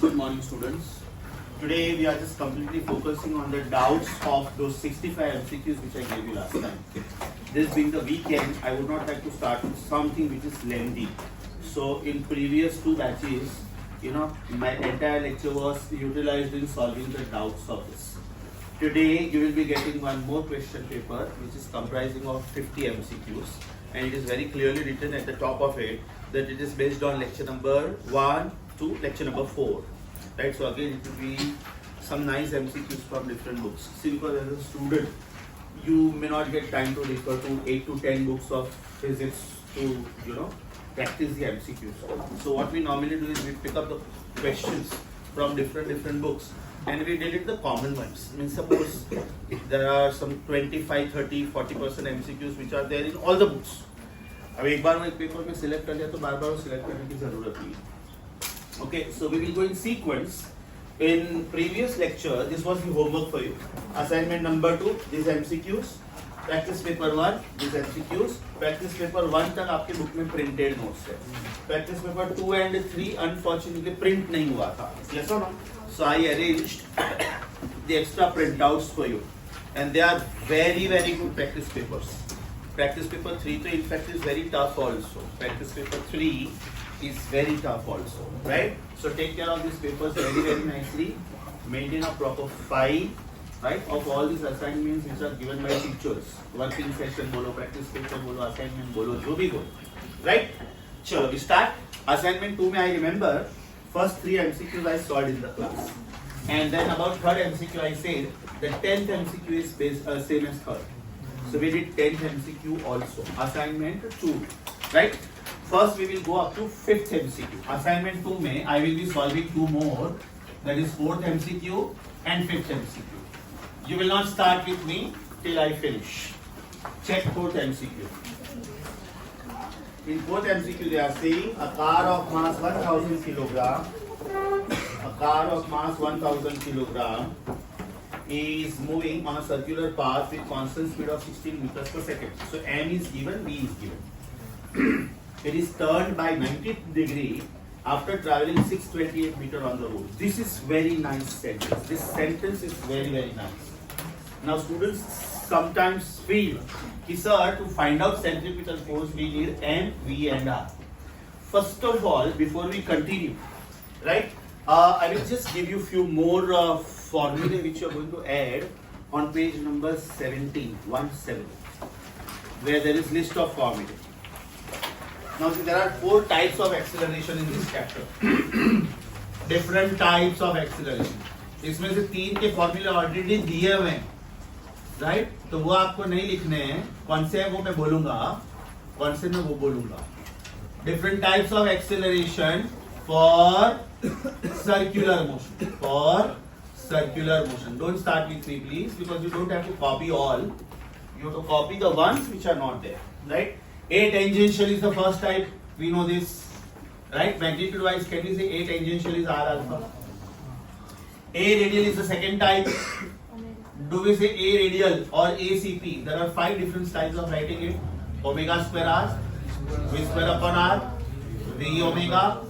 Good morning, students. Today we are just completely focusing on the doubts of those 65 MCQs which I gave you last time. This being the weekend, I would not like to start with something which is lengthy. So in previous two batches, my entire lecture was utilized in solving the doubts of this. Today you will be getting one more question paper which is comprising of 50 MCQs, and it is very clearly written at the top of it that it is based on lecture number 1 to lecture number 4. Right, so again it will be some nice MCQs from different books. See, because as a student, you may not get time to refer to 8 to 10 books of physics to, practice the MCQs. So what we normally do is we pick up the questions from different books and we delete the common ones. I mean, suppose if there are some 25, 30, 40% MCQs which are there in all the books. अब एक बार वो एक paper में select कर लिया तो बार बार वो select करने की जरूरत नहीं. Okay, so we will go in sequence. In previous lecture, this was the homework for you. Assignment number 2, these MCQs. Practice paper 1, these MCQs. Practice paper 1 तक आपके बुक में printed notes है. Practice paper 2 and 3 unfortunately print नहीं हुआ था. Yes or no? So I arranged the extra printouts for you, and they are very good practice papers. Practice paper 3 तो in fact is very tough also. Practice paper 3 is very tough also, right? So take care of these papers very nicely. Maintain a proper file, right, of all these assignments which are given by teachers. Working session bolo, practice paper bolo, assignment bolo, jo bhi bolo, right? Chalo, we start. Assignment 2 mein I remember first 3 MCQs I solved in the class, and then about third MCQ I said the 10th MCQ is same as third. So we did 10th MCQ also. Assignment 2, right? First we will go up to 5th MCQ. Assignment 2 में I will be solving 2 more, that is 4th MCQ and 5th MCQ. You will not start with me till I finish. Check 4th MCQ. In 4th MCQ they are saying a car of mass 1000 kilogram, a car of mass 1000 kilogram is moving on a circular path with constant speed of 16 meters per second. So M is given, B is given. It is turned by 90 degree after traveling 628 meter on the road. This is very nice sentence. This sentence is very nice. Now students sometimes feel, sir, to find out centripetal force we need M, V and R. First of all, before we continue, right, I will just give you few more formulae which you are going to add on page number 17, where there is list of formulae. Now see, there are 4 types of acceleration in this chapter. Different types of acceleration. इसमें से 3 के फॉर्मूले already दिए हुए हैं, right? तो वो आपको नहीं लिखने हैं. कौन से है वो मैं बोलूंगा, कौन से मैं वो बोलूंगा. Different types of acceleration for circular motion. For circular motion. Don't start with 3 please, because you don't have to copy all. You have to copy the ones which are not there, right? A tangential is the first type. We know this, right? Magnitude wise, can we say A tangential is R alpha? A radial is the second type. Do we say A radial or ACP? There are 5 different styles of writing it. Omega square R, V square upon R, V omega,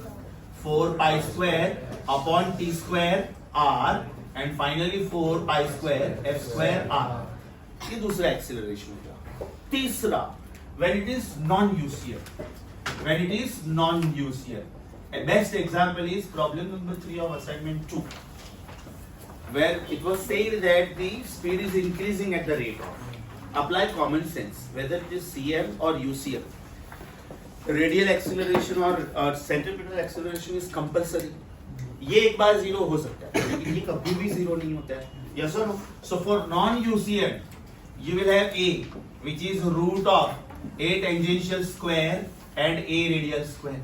4 pi square upon T square R, and finally 4 pi square F square R. ये दूसरा acceleration होगा. तीसरा, when it is non-UCL. When it is non-UCL. A best example is problem number 3 of assignment 2, where it was said that the speed is increasing at the rate of. Apply common sense, whether it is CM or UCL. Radial acceleration or centripetal acceleration is compulsory. ये एक बार 0 हो सकता है, लेकिन ये कभी भी 0 नहीं होता है. Yes or no? So for non-UCL, you will have A, which is root of A tangential square and A radial square.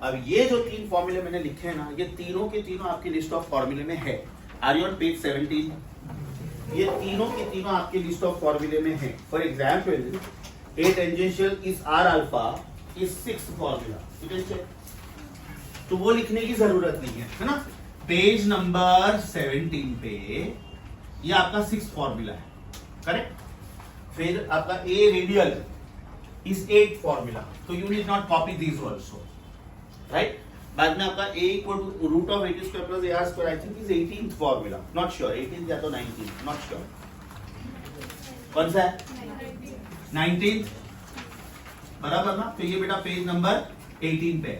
अब ये जो 3 फॉर्मूले मैंने लिखे हैं ना, ये तीनों के तीनों आपकी लिस्ट ऑफ फॉर्मूले में है. Are you on page 17? ये तीनों के तीनों आपकी लिस्ट ऑफ फॉर्मूले में है. For example, A tangential is R alpha is 6th formula. You can check. तो वो लिखने की जरूरत नहीं है ना. पेज नंबर 17 पे ये आपका 6th फॉर्मूला है, करेक्ट? फिर आपका A radial is 8th formula, so you need not copy these also, right? बाद में आपका a equal to root of 80 square plus ar square, I think is 18th formula, not sure 18th या तो 19th, not sure. कौन सा है 19th, बराबर ना. तो ये बेटा पेज नंबर 18 पे.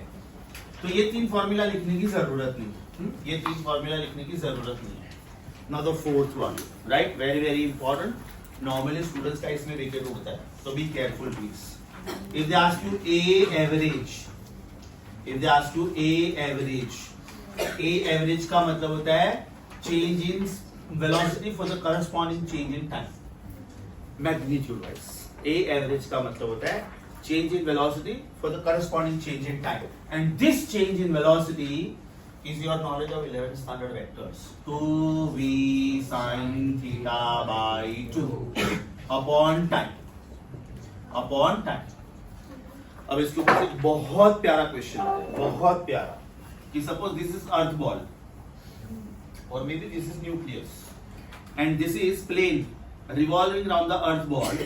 तो ये 3 फॉर्मूला लिखने की जरूरत नहीं, ये 3 फॉर्मूला लिखने की जरूरत नहीं है. Now the fourth one, right, very very important. Normally students का इसमें वेटेड होता है, so be careful please. If they ask you A average, if they ask you A average का मतलब होता है change in velocity for the corresponding change in time, magnitude wise. A average का मतलब होता है change in velocity for the corresponding change in time, and this change in velocity is your knowledge of 11 standard vectors. 2v sin theta by 2 upon time. अब इसके ऊपर एक बहुत प्यारा क्वेश्चन है, बहुत प्यारा, कि suppose this is earth ball और maybe this is nucleus and this is plane revolving around the earth ball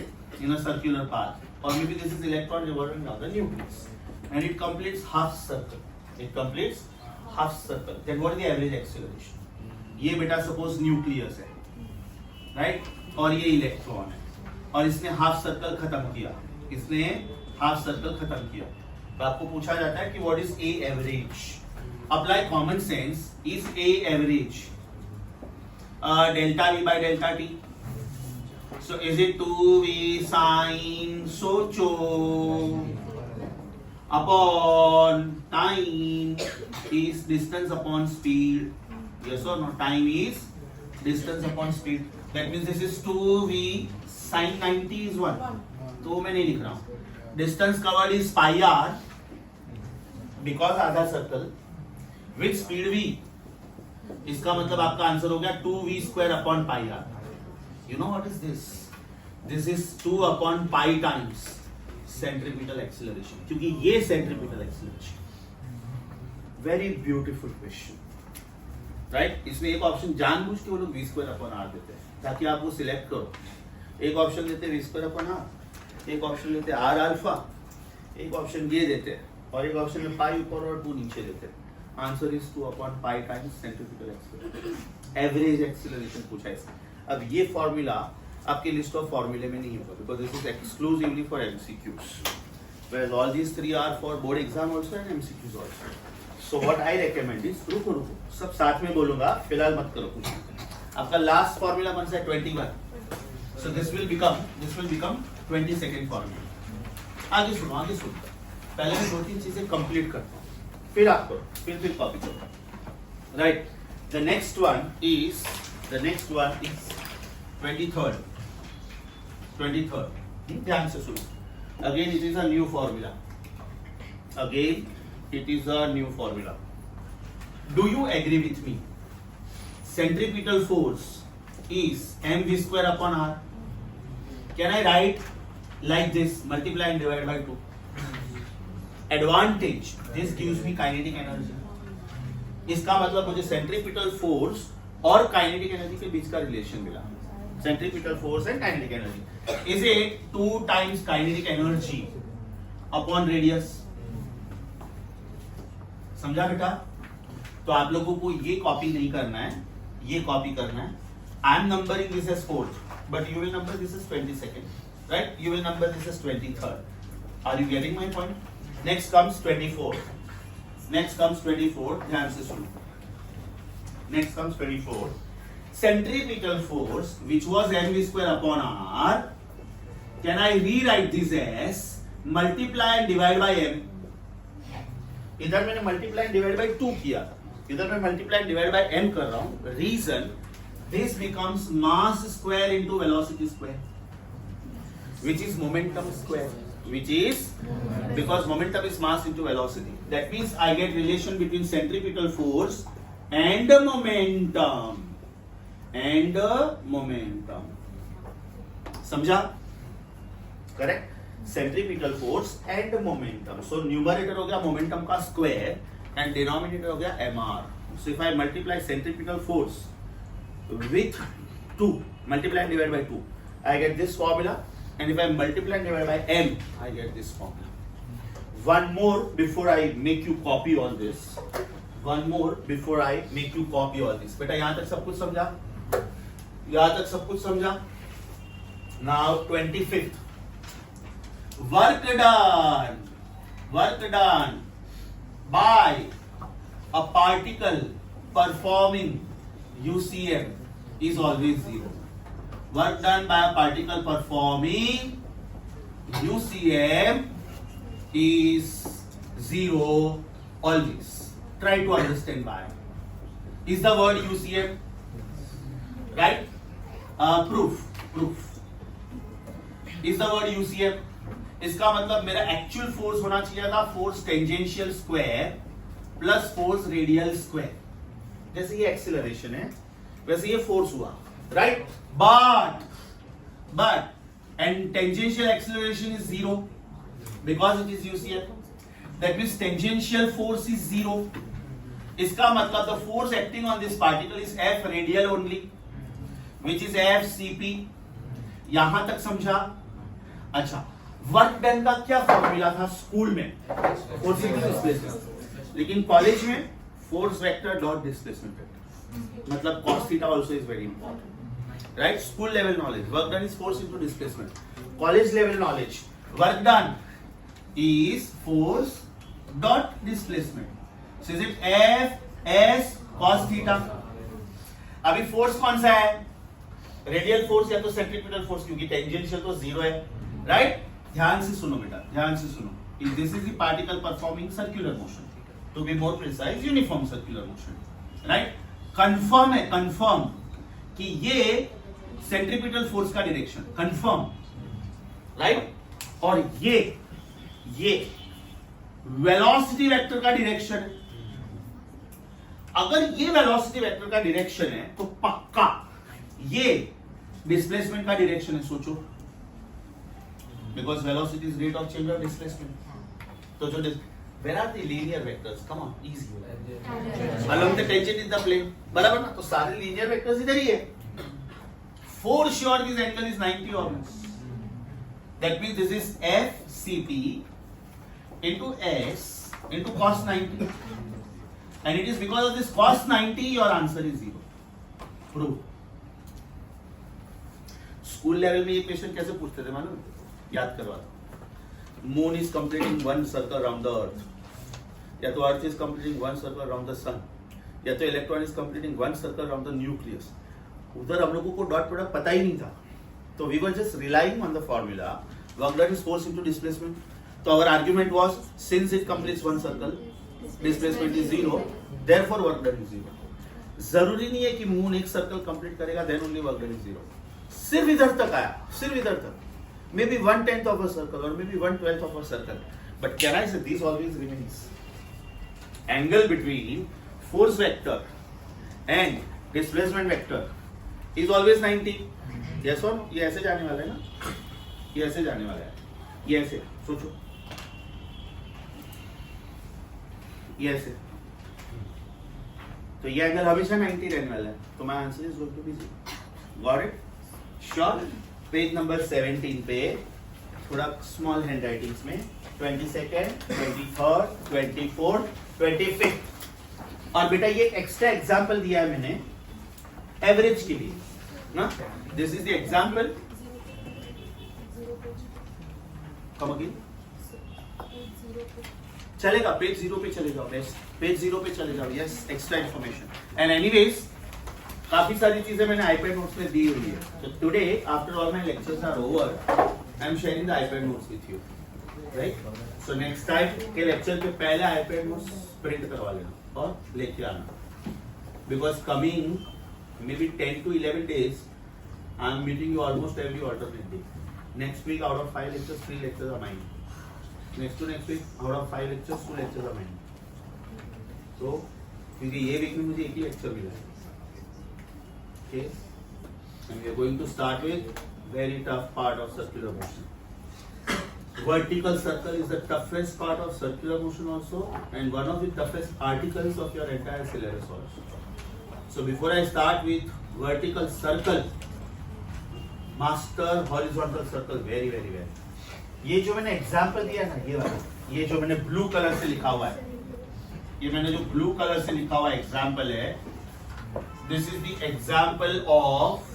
in a circular path, or maybe this is electron revolving around the nucleus and it completes half circle. Then what is the average acceleration? ये बेटा suppose nucleus है, right, और ये electron है और इसने half circle खत्म किया, तो आपको पूछा जाता है कि what is a average. Apply common sense. Is a average delta we by delta T? So is it 2v sin so upon time is distance upon speed? Yes or no? Time is distance upon speed. That means this is 2v sin 90 is 1. तो मैं नहीं लिख रहा हूँ. Distance covered is pi r because आधा circle with speed v. इसका मतलब आपका आंसर हो गया 2v square upon pi r. You know what is this? This is 2 upon pi times centripetal acceleration. क्योंकि ये centripetal acceleration. Very beautiful question, right? इसमें एक ऑप्शन जानबूझ के वो लोग v square upon r देते हैं ताकि आप वो सिलेक्ट करो. एक ऑप्शन देते हैं v square upon r, एक ऑप्शन देते हैं r alpha, एक ऑप्शन ये देते हैं और एक ऑप्शन में pi ऊपर और 2 नीचे देते हैं. Answer is 2 upon pi times centripetal acceleration. Average acceleration पूछा है इसमें. अब ये फॉर्मूला आपके लिस्ट ऑफ फॉर्मूले में नहीं होगा because this is exclusively for MCQs, whereas all these 3 are for board exam also and MCQs also. So what I recommend is रुको सब साथ में बोलूंगा, फिलहाल मत करो कुछ. आपका लास्ट फॉर्मूला कौन सा है? 21. So this will become 22nd formula. आगे सुनो. पहले मैं 2-3 चीजें कंप्लीट करता हूँ, फिर आप करो, फिर कॉपी करो. Right. The next one is 23rd. ध्यान से सुनो. Again it is a new formula. Do you agree with me? Centripetal force is mv square upon r. Can I write like this? Multiply and divide by 2. Advantage. This gives me kinetic energy. इसका मतलब मुझे centripetal force और kinetic energy के बीच का relation मिला. Centripetal force and kinetic energy is it 2 times kinetic energy upon radius. समझा बेटा? तो आप लोगों को ये कॉपी नहीं करना है, ये कॉपी करना है. I am numbering this as 4th, but you will number this as 22nd, right? You will number this as 23rd. Are you getting my point? Next comes 24. ध्यान से सुनो. Next comes 24. Centripetal force, which was mv square upon r, can I rewrite this as multiply and divide by m? इधर मैंने multiply and divide by 2 किया, इधर मैं multiply and divide by m कर रहा हूँ. Reason, this becomes mass square into velocity square, which is momentum square. Because momentum is mass into velocity. That means I get relation between centripetal force and momentum. समझा? Correct. Centripetal force and momentum. So numerator हो गया momentum का square and denominator हो गया mr. So if I multiply centripetal force with 2, multiply and divide by 2, I get this formula, and if I multiply and divide by m, I get this formula. one more before I make you copy all this. One more before I make you copy all this. बेटा यहाँ तक सब कुछ समझा? यहाँ तक सब कुछ समझा? Now 25th. Work done by a particle performing UCM is always zero. Work done by a particle performing UCM is zero always. Try to understand why. Is the word UCM? Right? Proof. Is the word UCM? इसका मतलब मेरा actual force होना चाहिए था force tangential square plus force radial square. जैसे ये acceleration है वैसे ये फोर्स हुआ, right? But and tangential acceleration is zero because it is UCF. That means tangential force is zero. इसका मतलब the force acting on this particle is F radial only which is F CP. यहां तक समझा? अच्छा, work done का क्या formula था school में? Force into displacement. लेकिन कॉलेज में force vector dot displacement vector. मतलब cos theta also is very important, right? School level knowledge work done is force into displacement. College level knowledge work done is force dot displacement. So is it F S cos theta. अभी force कौन सा है? Radial force या तो centripetal force, क्योंकि tangential तो zero है, right? ध्यान से सुनो बेटा, ध्यान से सुनो. This is the particle performing circular motion, to be more precise uniform circular motion, right? Confirm है, कंफर्म कि ये सेंट्रीपिटल फोर्स का डायरेक्शन कंफर्म, राइट? और ये वेलोसिटी वेक्टर का डायरेक्शन है. अगर ये वेलोसिटी वेक्टर का डायरेक्शन है तो पक्का ये डिस्प्लेसमेंट का डायरेक्शन है. सोचो, because velocity is rate of change of displacement. So where are the linear vectors? Come on, easy. Along the tangent is the plane. बराबर ना? तो सारे linear vectors इधर ही है. For sure this angle is 90 ohms. That means this is FCP into S into cos 90. And it is because of this cos 90 your answer is zero. Prove. School level में ये question कैसे पूछते थे मालूम? याद करवा दो. Moon is completing one circle round the earth, या तो earth is completing one circle round the sun, या तो electron is completing one circle round the nucleus. उधर हम लोगों को डॉट प्रोडक्ट पता ही नहीं था, तो we were just relying on the formula work done is force into displacement. तो our argument was since it completes one circle displacement is zero, therefore work done is zero. जरूरी नहीं है कि moon एक सर्कल कंप्लीट करेगा then only work done is zero. सिर्फ इधर तक आया, सिर्फ इधर तक. Maybe 1/10 of a circle or maybe 1/12 of a circle. But can I say this always remains? Angle between force vector and displacement vector is always 90. Yes or no? ये ऐसे जाने वाला है ना? ये ऐसे जाने वाला है. ये ऐसे सोचो. ये ऐसे. तो ये एंगल हमेशा 90 रहने वाला है. तो my answer is going to be 0. Got it? Sure? Page number 17 पे थोड़ा स्मॉल हैंड राइटिंग्स में 22nd, 23rd, 24th, 25th. और बेटा ये एक्स्ट्रा एग्जांपल दिया है मैंने एवरेज के लिए ना. This is the example. Come again चलेगा, पेज 0 पे चले जाओ. पेज 0 पे चले जाओ. Yes, extra information. And anyways काफी सारी चीजें मैंने आईपैड नोट्स में दी हुई है. तो today after all my lectures are over, I am sharing the iPad notes with you, right? So next time के लेक्चर के पहले आईपैड नोट्स प्रिंट करवा लेना और लेके आना, because coming may be 10 to 11 days I am meeting you almost every alternate day. Next week out of 5 lectures 3 lectures are mine. Next to next week out of 5 lectures 2 lectures are mine. तो क्योंकि ये week में मुझे एक ही lecture मिला है. Okay, and we are going to start with very tough part of circular motion. Vertical circle is the toughest part of circular motion also, and one of the toughest articles of your entire syllabus also. So before I start with vertical circle, master horizontal circle very very well. ये जो मैंने example दिया ना, ये वाला ये जो मैंने ब्लू कलर से लिखा हुआ है, ये मैंने जो ब्लू कलर से लिखा हुआ एग्जाम्पल है, this is the example of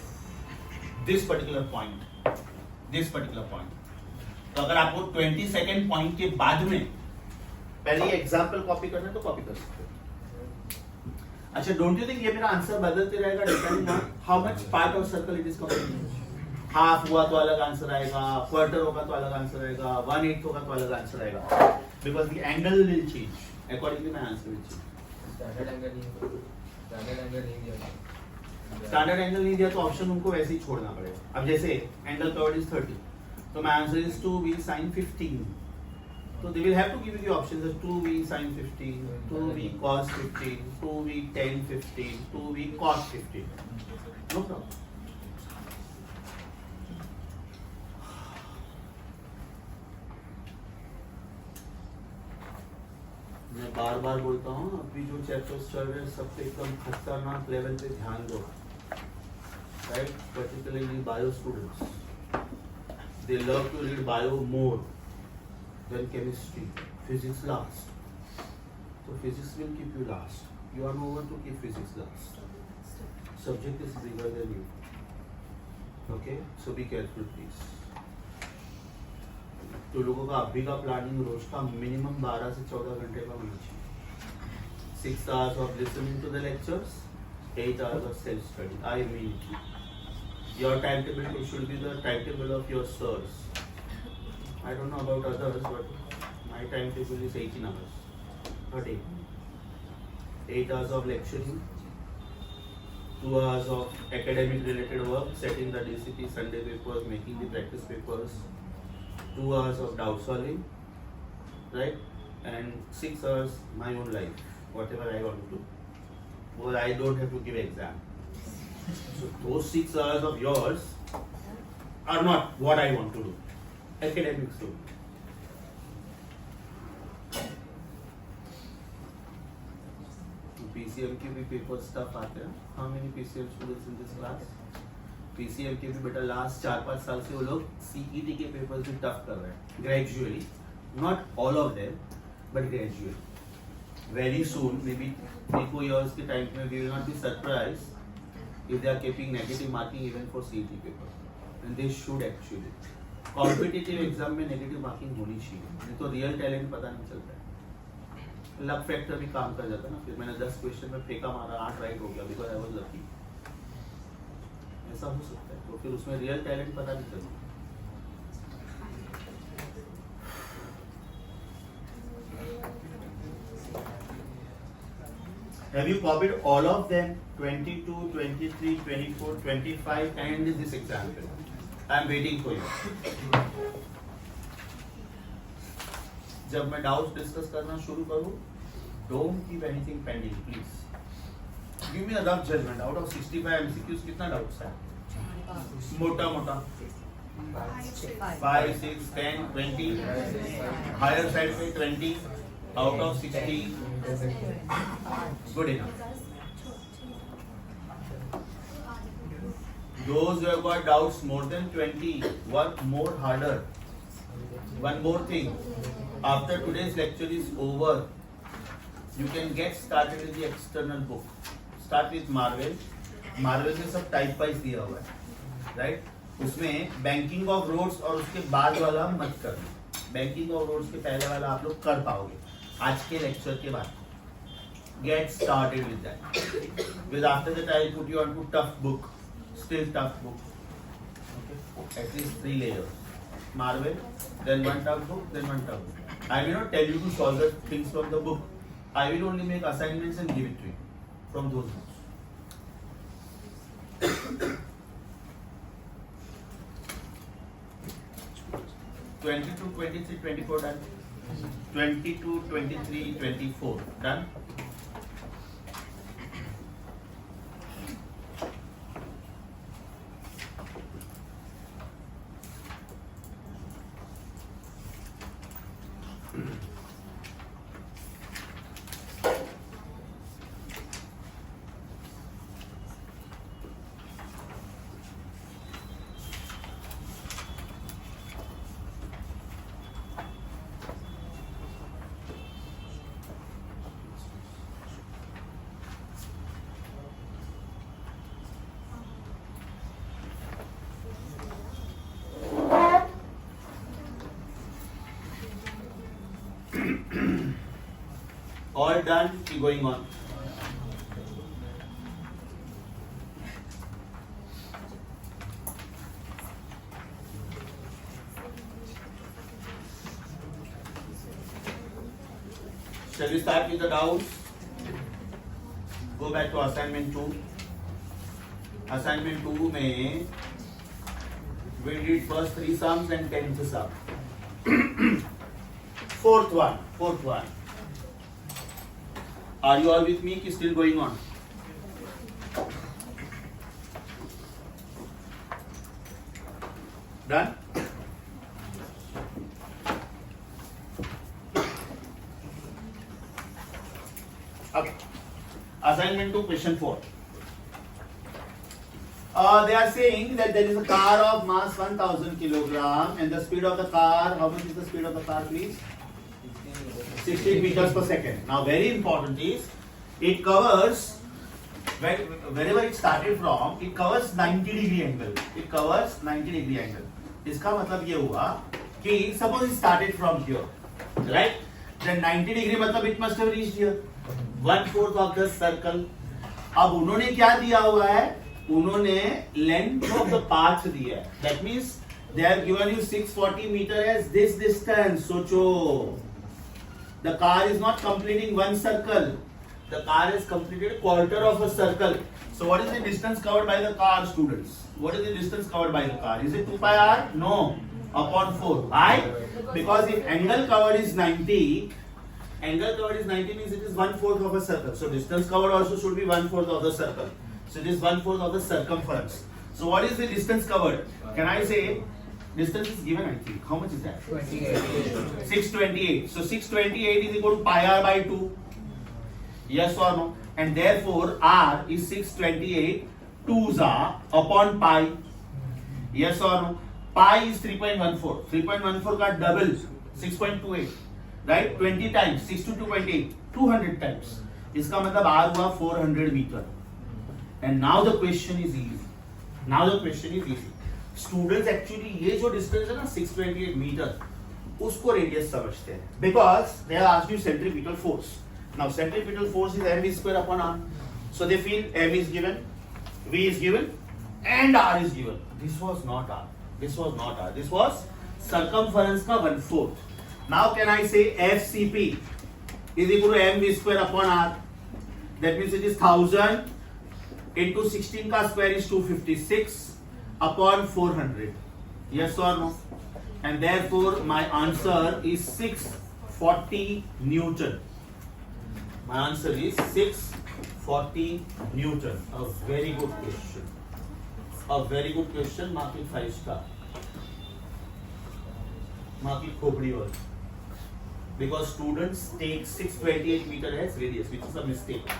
this particular point, this particular point. तो अगर आपको 20 सेकेंड पॉइंट के बाद में पहले ये एग्जाम्पल कॉपी करना है तो कॉपी कर सकते हो। अच्छा, डोंट यू थिंक ये मेरा आंसर बदलते रहेगा depending on how much part of circle it is covering. Half हुआ तो अलग आंसर आएगा, क्वार्टर होगा तो अलग आंसर आएगा, 1/8 होगा तो अलग आंसर आएगा, because the angle will change accordingly my answer will change. Standard angle नहीं दिया, स्टैंडर्ड एंगल नहीं दिया तो ऑप्शन उनको वैसे ही छोड़ना पड़ेगा। अब जैसे एंगल कर्व्ड इज 30, तो my answer is 2v sin 15, so they will have to give you the options as 2v sin 15, 2v cos 15, 2v tan 15, 2v cos 15, no problem। मैं बार बार बोलता हूँ, अभी जो चैप्टर्स चल रहे हैं सब पे एकदम खतरनाक लेवल पे ध्यान दो, right? Particularly bio students, they love to read bio more than chemistry, physics last, so physics will keep you last, you are no one to keep physics last, subject is bigger than you, okay, so be careful please। तो लोगों का अभी का planning रोज का minimum 12 से 14 घंटे का होना चाहिए। 6 hours of listening to the lectures, 8 hours of self study, I mean your timetable should be the timetable of your sirs, I don't know about others but my timetable is 18 hours a day, 8 hours of lecturing, 2 hours of academic related work, setting the DCP Sunday papers, making the practice papers, 2 hours of doubt solving, right, and 6 hours my own life, whatever I want to do, well I don't have to give exam, so those 6 hours of yours are not what I want to do, academics do। PCM के भी paper stuff आते हैं, how many PCM students in this class? PCM के भी बेटा last 4-5 साल से वो लोग CET के पेपर्स भी टफ कर रहे हैं gradually, not all of them but gradually. Very soon, may be 3-4 years के टाइम में we will not be surprised if they are keeping negative marking even for CET paper, and they should actually. Competitive exam में negative marking होनी चाहिए, नहीं तो real talent पता नहीं चलता है। लक फैक्टर भी काम कर जाता है ना, फिर मैंने 10 क्वेश्चन में फेंका मारा, 8 राइट हो गया बिकॉज आई वाज लकी, ऐसा हो सकता है, तो फिर उसमें रियल टैलेंट पता नहीं चलता। Have you copied all of them? 22, 23, 24, 25 and this example? I am waiting for you. जब मैं डाउट्स डिस्कस करना शुरू करूं, don't keep anything pending, please. Give me a rough judgment. Out of 65 MCQs कितना doubts है? मोटा मोटा 5, 6, 10, 20, हायर साइड पे 20 out of 60, good enough. Those who have got doubts more than 20, work more harder. One more thing, after today's lecture is over, you can get started with the external book. Start with Marvel. Marvel में सब type wise दिया हुआ है, right? उसमें banking of roads और उसके बाद वाला मत करना, बैंकिंग ऑफ रोड्स के पहले वाला आप लोग कर पाओगे आज के लेक्चर के बाद। Get started with that. Because after that I will put you onto tough book, still tough book. Okay, at least 3 layers. Marvel, then one tough book, then one tough book. I will not tell you to solve the things from the book. I will only make assignments and give it to you from those books. 22, 23, 24 done. 22, 23, 24 done. All done, keep going on. Shall we start with the doubts? Go back to assignment 2. Assignment 2 में we did first 3 sums and 10th sum. Fourth one. Are you all with me? Is still going on? Done? Okay. Assignment 2, question 4. They are saying that there is a car of mass 1000 kilogram and the speed of the car, how much is the speed of the car please? 16 meters per second. Now very important is, it covers, wherever it started from, it covers 90 degree angle. It covers 90 degree angle. इसका मतलब ये हुआ कि suppose it started from here, right? Then 90 degree मतलब it must have reached here. 1/4 of the circle. अब उन्होंने क्या दिया हुआ है? उन्होंने length of the path दिया है. That means they have given you 640 meter as this distance. सोचो, the car is not completing one circle. The car has completed a quarter of a circle. So what is the distance covered by the car, students? What is the distance covered by the car? Is it 2 pi r? No. Upon 4. Why? Because if angle covered is 90, angle covered is 90 means it is 1/4 of a circle. So distance covered also should be 1/4 of the circle. So it is 1/4 of the circumference. So what is the distance covered? Can I say distance is given? I think. How much is that? 28. 628. So 628 is equal to pi r by 2. Yes or no? And therefore r is 628 2s are upon pi. Yes or no? Pi is 3.14. 3.14 का double 6.28. Right? 20 times 6 to 2.8. 200 times. इसका मतलब r हुआ 400 meter. And now the question is easy. Students actually ये जो distance है ना 628 meter, उसको radius समझते हैं. Because they have asked you centripetal force. Now centripetal force is mv square upon r. So they feel m is given, v is given, and r is given. This was not r. This was circumference का 1/4. Now can I say FCP is equal to mv square upon r? That means it is 1000 into 16 का square is 256 upon 400. Yes or no? And therefore my answer is 640 Newton. My answer is 640 Newton. A very good question. Mark it 5 star. Mark it khopdi word. Because students take 628 meter as radius, which is a mistake.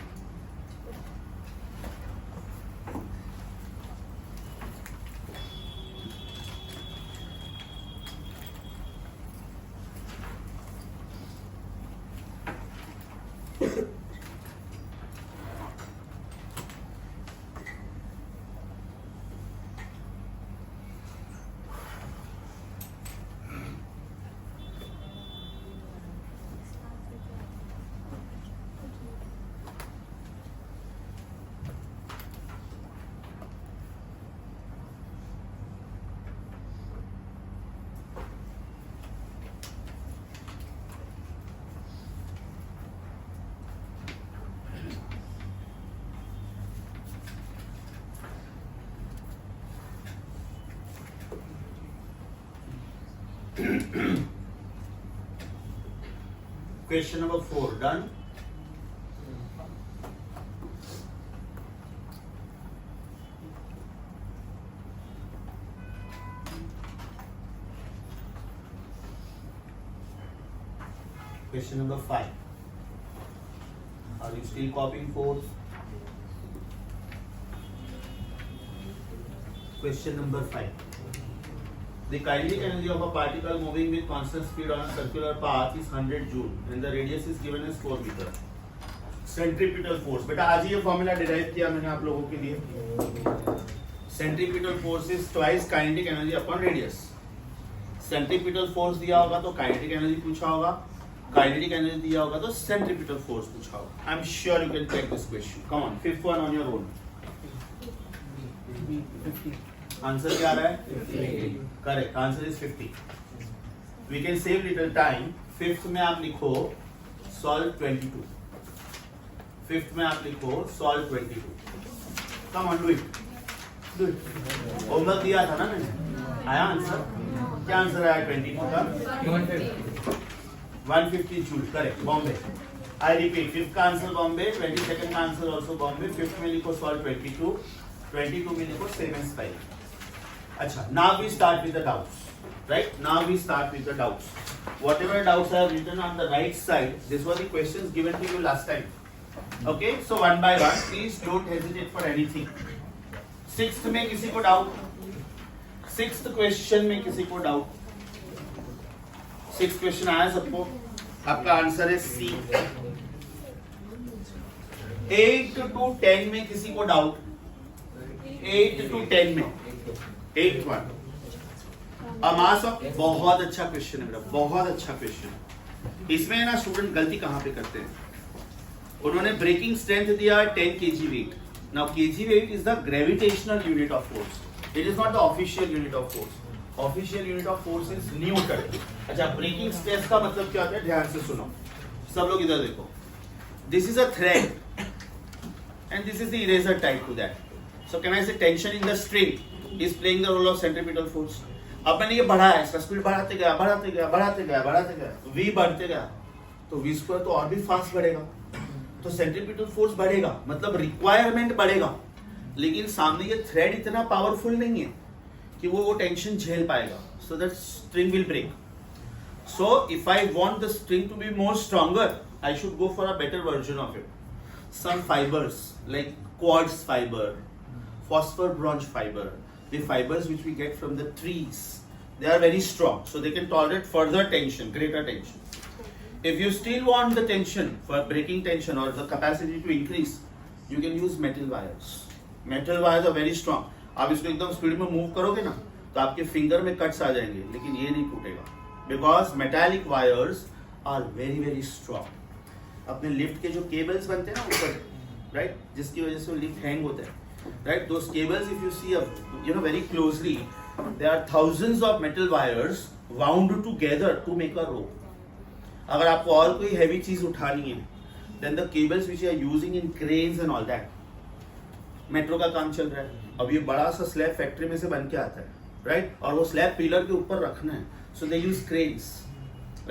Question number 4 done. Question number 5. Are you still copying 4? Question number 5. The kinetic energy of a particle moving with constant speed on a circular path is 100 joule and the radius is given as 4 meter. Centripetal force. बेटा आज ही ये formula derive किया मैंने आप लोगों के लिए. Centripetal force is twice kinetic energy upon radius. Centripetal force दिया होगा तो kinetic energy पूछा होगा. काइनेटिक एनर्जी दिया होगा तो सेंट्रीपिटल फोर्स पूछा होगा. I am sure you can take this question. Come on, fifth one on your own. Answer क्या आ रहा है? Correct, answer is 50. We can save little time. Fifth में आप लिखो सॉल्व 22. फिफ्थ में आप लिखो solve 22. Come on, do it. Homework दिया था ना मैंने. आया आंसर? क्या आंसर आया 22 का? 150 joule. Correct, Bombay. I repeat, fifth का आंसर बॉम्बे, 22nd का आंसर ऑल्सो बॉम्बे. फिफ्थ में लिखो सॉल्व 22, 22 में लिखो सेम एज 5. अच्छा, now we start with the doubts. Right? Now we start with the doubts. Whatever doubts I have written on the right side, these were the questions given to you last time. Okay? So one by one, please don't hesitate for anything. Sixth में किसी को doubt? Sixth question में किसी को doubt? Sixth question आया सबको? आपका answer है C. 8 to 10 में किसी को doubt? 8 to 10 में. 8th one. मास ऑफ, बहुत अच्छा क्वेश्चन है मेरा, बहुत अच्छा क्वेश्चन है. इसमें ना स्टूडेंट गलती कहां पे करते हैं? उन्होंने ब्रेकिंग स्ट्रेंथ दिया 10 kg weight. Now kg weight is the gravitational unit of force. It is not the official unit of force. Official unit of force is newton. अच्छा, ब्रेकिंग स्ट्रेंथ का मतलब क्या होता है? ध्यान से सुनो सब लोग, इधर देखो. This is a thread and this is the eraser tied to that. So can I say tension in the string is playing the role of centripetal force. अब मैंने ये बढ़ाया, इसका स्पीड बढ़ाते गया, बढ़ाते गया, बढ़ाते गया, बढ़ाते गया, v बढ़ते गया, तो v स्क्वायर तो और भी फास्ट बढ़ेगा, तो सेंट्रीपिटल फोर्स बढ़ेगा, मतलब रिक्वायरमेंट बढ़ेगा. लेकिन सामने ये थ्रेड इतना पावरफुल नहीं है कि वो टेंशन झेल पाएगा. So that string will break. So if I want the string to be more stronger, I should go for a better version of it. Some fibres like quartz fibre, phosphor bronze fiber, the fibers which we get from the trees, they are very strong, so they can tolerate further tension, greater tension. If you still want the tension for breaking tension or the capacity to increase, you can use metal wires. Metal wires are very strong. आप इसको एकदम speed में move करोगे ना तो आपके finger में cuts आ जाएंगे, लेकिन ये नहीं टूटेगा, because metallic wires are very very strong. अपने लिफ्ट के जो केबल्स बनते हैं ना ऊपर, राइट, जिसकी वजह से वो लिफ्ट हैंग होता है, right? Those cables, if you see very closely, there are thousands of metal wires wound together to make a rope. अगर आपको और कोई heavy चीज उठानी है, then the cables which you are using in cranes and all that. Metro का काम चल रहा है, अब ये बड़ा सा स्लैब फैक्ट्री में से बन के आता है, right? और वो स्लैब पिलर के ऊपर रखना है, so they use cranes,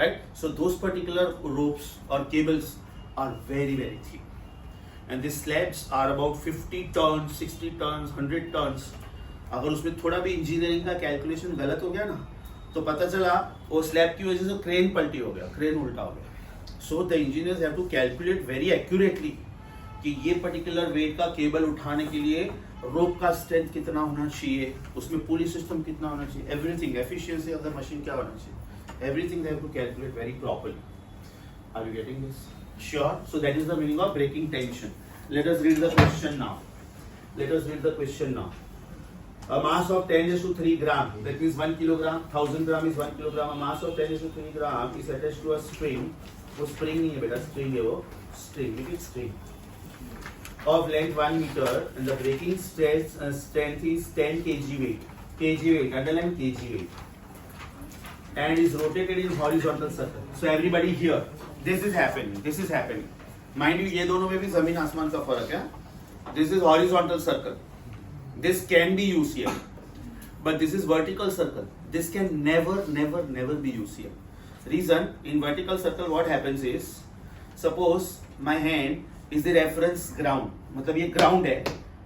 right? So those particular ropes or cables are very very thick. And these slabs are about 50 tons, 60 tons, 100 tons. अगर उसमें थोड़ा भी इंजीनियरिंग का कैलकुलेशन गलत हो गया ना तो पता चला वो स्लैब की वजह से क्रेन पलटी हो गया, क्रेन उल्टा हो गया. So the engineers have to calculate very accurately कि ये पर्टिकुलर वेट का केबल उठाने के लिए रोप का स्ट्रेंथ कितना होना चाहिए, उसमें पुली सिस्टम कितना होना चाहिए, everything, efficiency of the machine क्या होना चाहिए, everything they have to calculate very properly. Are you getting this? Sure. So that is the meaning of breaking tension. Let us read the question now. Let us read the question now. A mass of 10⁻³ gram, that means 1 kilogram. 1000 gram is 1 kilogram. A mass of 10⁻³ gram is attached to a string. वो string नहीं है बेटा, string है वो. String, it is string. Of length 1 meter and the breaking strength is 10 kg weight. Kg weight, underline kg weight. And is rotated in horizontal circle. So everybody here. This is happening. Mind you, ये दोनों में भी जमीन आसमान का फर्क है. This is horizontal circle. This can be UCL, but this is vertical circle. This can never be UCL. Reason, in vertical circle what happens is, suppose my hand is the reference ground. मतलब ये ground है.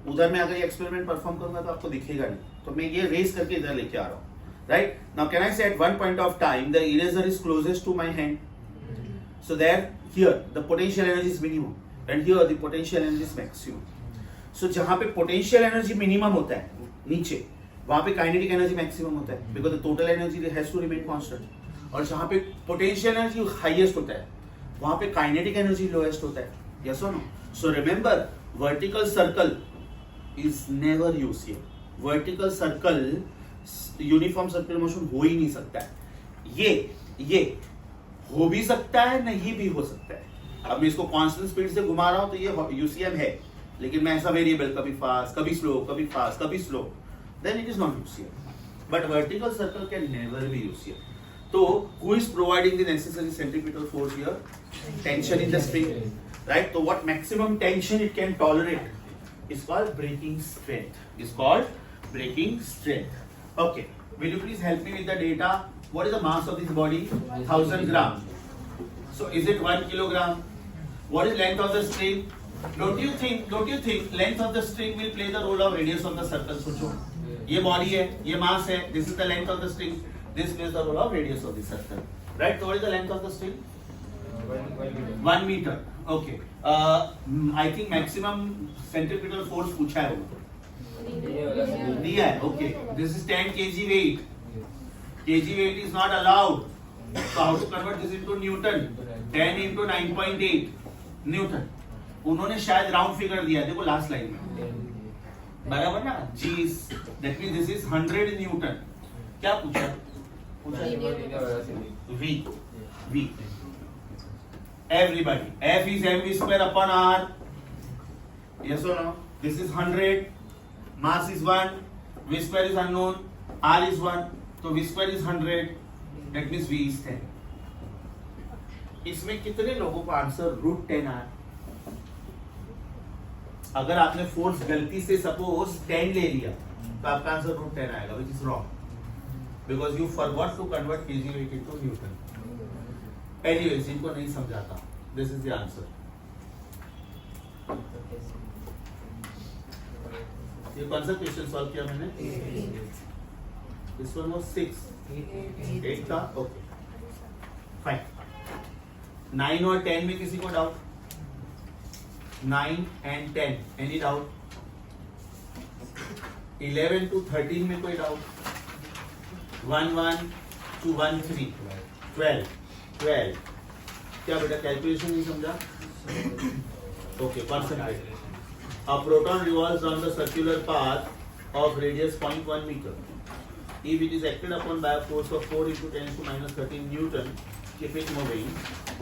उधर मैं अगर ये experiment perform करूँगा तो आपको दिखेगा नहीं. तो मैं ये raise करके इधर लेके आ रहा हूँ. Right? Now can I say at one point of time the eraser is closest to my hand? So there, here the potential energy is minimum, and here the potential energy is maximum. So जहाँ पे potential energy minimum होता है नीचे, वहाँ पे kinetic energy maximum होता है, because the total energy has to remain constant. और जहाँ पे potential energy highest होता है, वहाँ पे kinetic energy lowest होता है. Yes or no? So remember, vertical circle is never UCL. Vertical circle uniform circular motion हो ही नहीं सकता है. ये हो भी सकता है, नहीं भी हो सकता है। अब मैं इसको कांस्टेंट स्पीड से घुमा रहा हूं तो ये यूसीएम है, लेकिन मैं ऐसा वेरिएबल कभी फास्ट कभी स्लो कभी फास्ट कभी slow, then it is not UCM. But vertical circle can never be UCM. तो who is providing the necessary centripetal force here? Tension in the spring, right? So what maximum tension it can tolerate is called breaking strength. Is called breaking strength. Okay. Will you please help me with the data? What is the mass of this body? 1000 gram. So is it 1 kilogram? What is length of the string? Don't you think length of the string will play the role of radius of the circle? सोचो, ये body है, ये mass है. This is the length of the string. This plays the role of radius of the circle, right? So what is the length of the string? 1 meter. Okay. I think maximum centripetal force पूछा है वो. दिया है. Okay. This is 10 kg weight. Kg weight is not allowed. So how to convert this into Newton? 10 into 9.8 Newton. उन्होंने शायद round figure दिया. देखो last line में. बराबर ना? G is, that means this is 100 Newton. क्या पूछा? V. V. Everybody. F is mv square upon r. Yes or no? This is 100. Mass is 1. V square is unknown. R is 1. So V square is 100. That means V is 10. इसमें कितने लोगों को answer √10 आया? अगर आपने force गलती से suppose 10 ले लिया तो आपका आंसर √10 आएगा, which is wrong. Because you forgot to convert kg weight into Newton. Anyways, जिनको नहीं समझाता, this is the answer. ये कौन सा क्वेश्चन सॉल्व किया मैंने? This one was 6. 8 था? Okay. Fine. 9 और 10 में किसी को doubt? 9 and 10. Any doubt? 11 to 13 में कोई डाउट? 1 1 to 1 3 12 क्या बेटा कैलकुलेशन नहीं समझा? Okay, concentrate. A proton revolves on the circular path of radius 0.1 meter. If it is acted upon by a force of 4 into 10 to minus 13 Newton, keep it moving.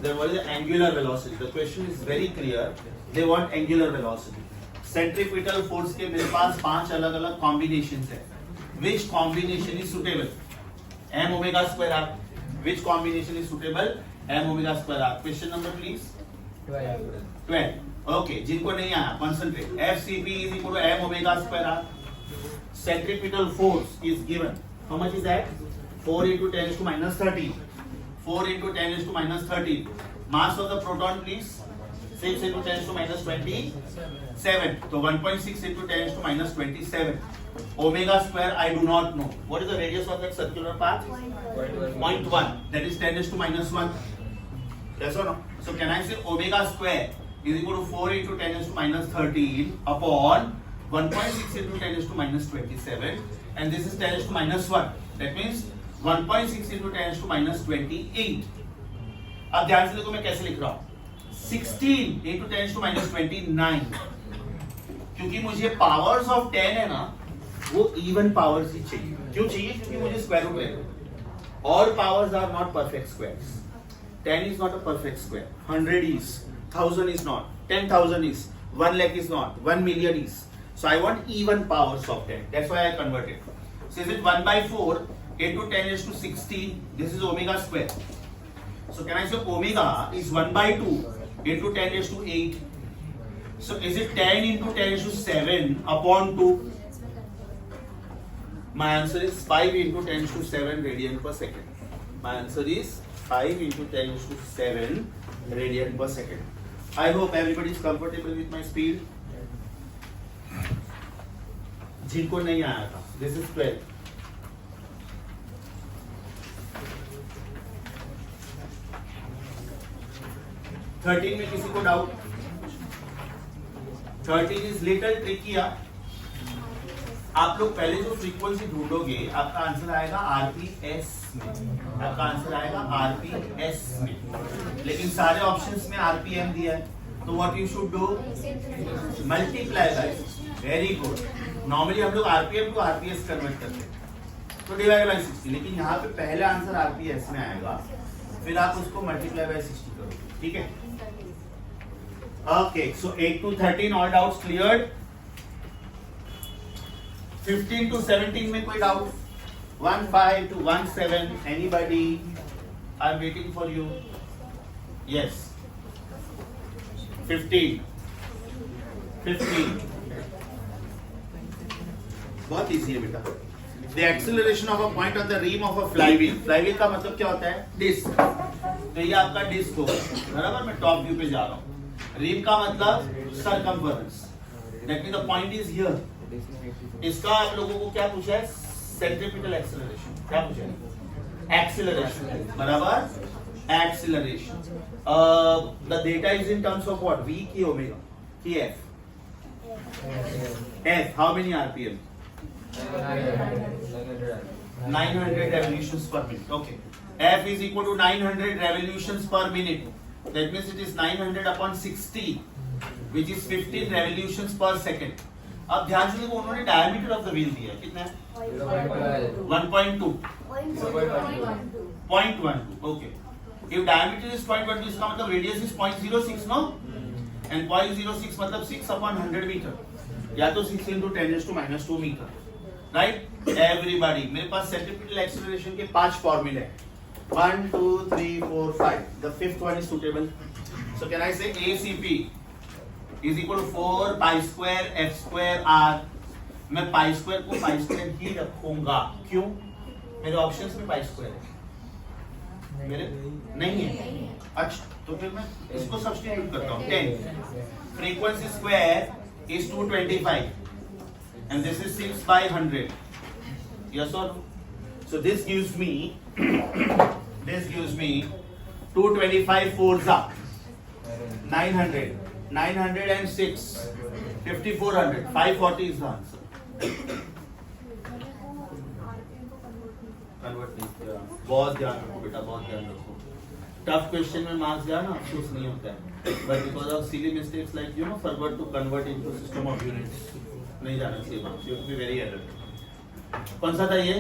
Then what is the angular velocity? The question is very clear. They want angular velocity. Centripetal force के मेरे पास 5 अलग अलग combinations है. Which combination is suitable? M omega square r. Which combination is suitable? M omega square r. Question number please. 12. Okay. जिनको नहीं आया, concentrate. FCP is equal to M omega square r. Centripetal force is given. How much is that? 4 into 10 to minus 30. 4 into 10 to minus 30. Mass of the proton please. 6 into 10 to minus 27. So 1.6 into 10 to minus 27. Omega square I do not know. What is the radius of that circular path? 0.1. That is 10 to minus 1. Yes or no? So can I say omega square is equal to 4 into 10 to minus 13 upon 1.6 into 10 to minus 27, and this is 10 to minus 1. That means 1.6 into 10 to minus 28. अब ध्यान से देखो मैं कैसे लिख रहा हूँ. 16 into 10 to minus 29. क्योंकि मुझे पावर्स ऑफ 10 है ना, वो इवन पावर्स ही चाहिए. क्यों चाहिए? क्योंकि मुझे स्क्वायर रूट लेना. All powers are not perfect squares. 10 is not a perfect square. 100 is. 1000 is not. 10,000 is. 1 lakh is not. 1 million is. So I want even powers of 10. That's why I converted. So is it 1 by 4 into 10 is to 16? This is omega square. So can I say omega is 1 by 2 into 10 is to 8? So is it 10 into 10 is to 7 upon 2? My answer is 5 into 10 to 7 radian per second. My answer is 5 into 10 to 7 radian per second. I hope everybody is comfortable with my speed. जिनको नहीं आया था, this is 12. Thirteen में किसी को doubt? 13 is little tricky. आप लोग पहले जो फ्रीक्वेंसी ढूंढोगे आपका आंसर आएगा आरपीएस में. आपका आंसर आएगा आरपीएस में, लेकिन सारे ऑप्शंस में आरपीएम दिया है. तो what you should do? Multiply by. Very good. Normally हम लोग आरपीएम को आरपीएस कन्वर्ट करते हैं, तो डिवाइड बाय 60. लेकिन यहाँ पे पहले आंसर आरपीएस में आएगा, फिर आप उसको मल्टीप्लाई बाय 60 करो, ठीक है? Okay, so 8 to 13 all doubts cleared. 15 to 17 में कोई doubt? 15 to 17 anybody? I am waiting for you. Yes 15 बहुत इजी है बेटा। The acceleration of a point on the rim of a flywheel. Flywheel का मतलब क्या होता है? डिस्क। तो ये आपका डिस्क होगा, बराबर? मैं टॉप व्यू पे जा रहा हूँ। रिम का मतलब circumference. That means the point is here. इसका आप लोगों को क्या पूछा है? Centripetal acceleration. क्या पूछा है? एक्सेलरेशन, बराबर? Acceleration. The data is in terms of what? V की ओमेगा की F. F how many RPM? 900 revolutions per minute. Okay. F is equal to 900 revolutions per minute. That means it is 900 upon 60, which is 15 revolutions per second. अब ध्यान से देखो, उन्होंने diameter of the wheel दिया है, कितना है? 1.2. 0.12. Okay. If diameter is 0.12, इसका मतलब radius is 0.06, no? And 0.06 मतलब 6 upon 100 meter. या तो 6 into 10⁻²मीटर, राइट? एवरीबॉडी, मेरे पास सेंट्रीपिटल एक्सेलरेशन के 5 फॉर्मूले हैं, 1 2 3 4 5. The fifth one is suitable. So can I say ACP is equal to 4 pi square f square r. मैं पाई स्क्वायर को pi square ही रखूंगा, क्यों? मेरे ऑप्शंस में पाई स्क्वायर है, मेरे नहीं है। अच्छा, तो फिर मैं इसको सब्स्टिट्यूट करता हूँ। 10 frequency square is 225 and this is 6 by 100. Yes or no? So this gives me 225 fours up 900, 906, 5400, 540 is the answer. Convert this. बहुत ध्यान रखो बेटा, बहुत ध्यान रखो। टफ क्वेश्चन में मार्क्स जाए ना, अफसोस नहीं होता है, but because of silly mistakes like forgot to convert into system of units, नहीं जाना चाहिए marks. You have to be very alert। कौन सा था ये?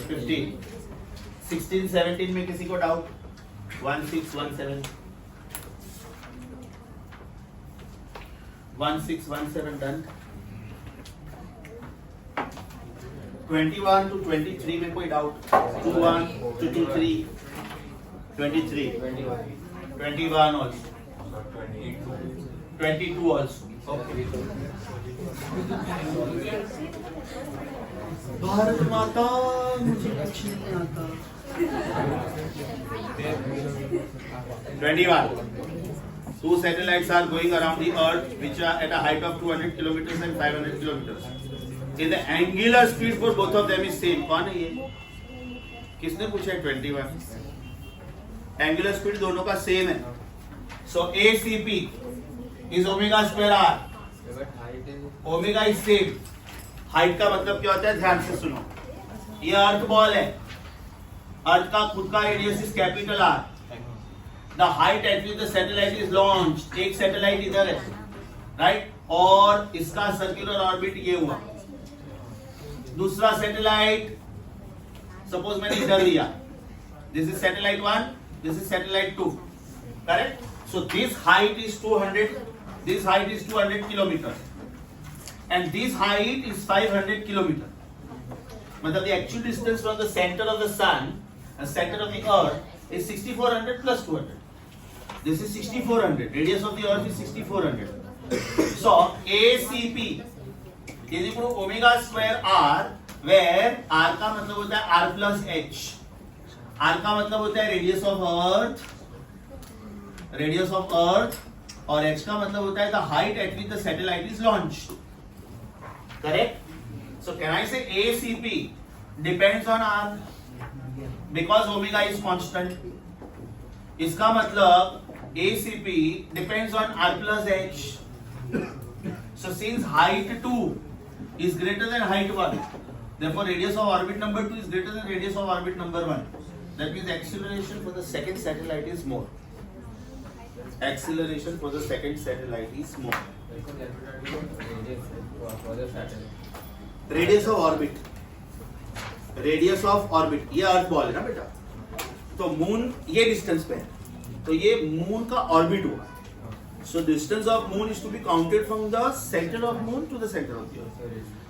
15, 16, 17 में किसी को डाउट? 1617 डन। 21 to 23 में कोई doubt? 21 to 23, 23, 21 also, 22 also. Okay. Bharat माता मुझे कुछ नहीं आता। 21. 2 satellites are going around the Earth, which are at a height of 200 kilometers and 500 kilometers. If the angular speed for both of them is same, कौन है ये? किसने पूछा है? 21. एंगुलर स्पीड दोनों का सेम है, सो ACP is omega square r. Omega is same. Height का मतलब क्या होता है? ध्यान से सुनो, ये अर्थ बॉल है, अर्थ का खुद का radius is capital R. The height eight which the satellite is launched, एक सैटेलाइट इधर है, राइट? और इसका सर्कुलर ऑर्बिट ये हुआ। दूसरा सैटेलाइट सपोज मैंने इधर लिया, this is satellite 1, this is satellite 2, correct? So this height is 200, this height is 200 kilometers and this height is 500 kilometers. मतलब the actual distance from the center of the sun and center of the earth is 6400 plus 200. This is 6400, radius of the earth is 6400. So ACP is equal to omega square r, where r का मतलब होता है r plus h. R का मतलब होता है radius of earth, radius of earth, और H का मतलब होता है the height eight which the satellite is launched, correct? So can I से ACP depends on R because omega is constant. इसका मतलब ACP depends on R plus H. So since height 2 is greater than height 1, therefore radius of orbit number 2 is greater than radius of orbit number 1. That means acceleration for the second satellite is more. Acceleration for the second satellite is more. Radius of orbit. Radius of orbit. ये अर्थ ball है ना बेटा, तो moon ये distance पे है, तो ये मून का ऑर्बिट हुआ. So distance of moon is to be counted from the center of moon to the center of the earth.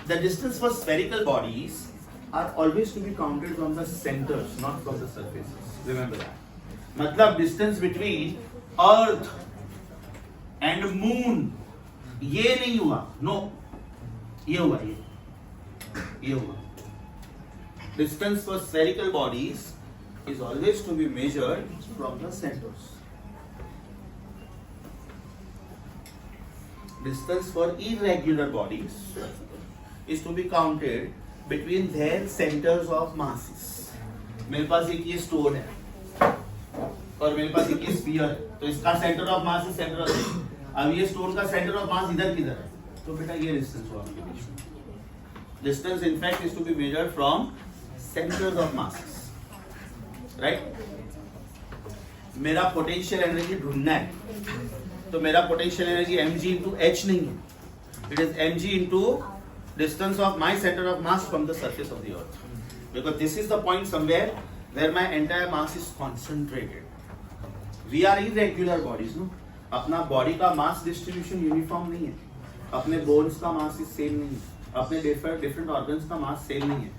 The distance for spherical bodies are always to be counted from the centers, not from the surfaces. Remember that. मतलब distance between earth and moon ये नहीं हुआ, no, ये हुआ, ये हुआ. Distance for spherical bodies is always to be measured from the centers. Distance for irregular bodies is to be counted between their centers of masses. मेरे पास एक ये स्टोन है और मेरे पास एक ये स्फीयर है, तो इसका centre of mass is centre of. अब ये स्टोन का सेंटर ऑफ मास इधर किधर है, तो बेटा ये डिस्टेंस हुआ उनके बीच में. Distance in fact is to be measured from centres of masses, right. मेरा पोटेंशियल एनर्जी ढूंढना है, तो मेरा potential energy mg into h नहीं है, it is mg into distance of my center of mass from the surface of the earth, because this is the point somewhere where my entire mass is concentrated. We are irregular bodies, no? अपना body का mass distribution uniform नहीं है, अपने bones का मास same नहीं है, अपने different organs का मास सेम नहीं है.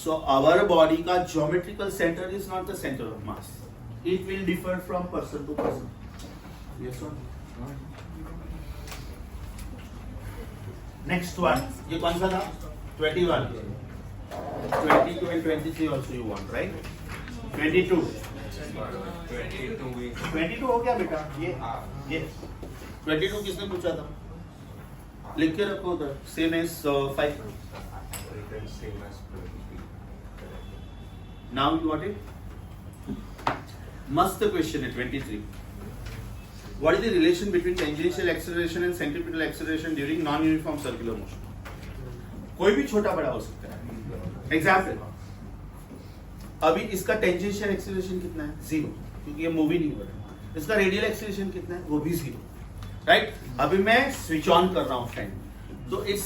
सो आवर बॉडी का geometrical centre is not the centre of mass. It will differ from person to person. Yes और नेक्स्ट वन, ये कौन सा था? 21, 22 and 23 also you want, right? 22 हो गया बेटा. ये 22 किसने पूछा था? लिख के रखो उधर, same as 5. Now you want it. मस्त क्वेश्चन है 23. What is the relation between tangential acceleration and centripetal acceleration during non-uniform circular motion? कोई भी छोटा बड़ा हो सकता है. एग्जाम्पल, अभी इसका टेंजेंशियल एक्सेलरेशन कितना है? 0, क्योंकि ये मूव ही नहीं हो रहा है. इसका रेडियल एक्सेलरेशन कितना है? वो भी 0, राइट. अभी मैं स्विच ऑन कर रहा हूँ फैन, तो its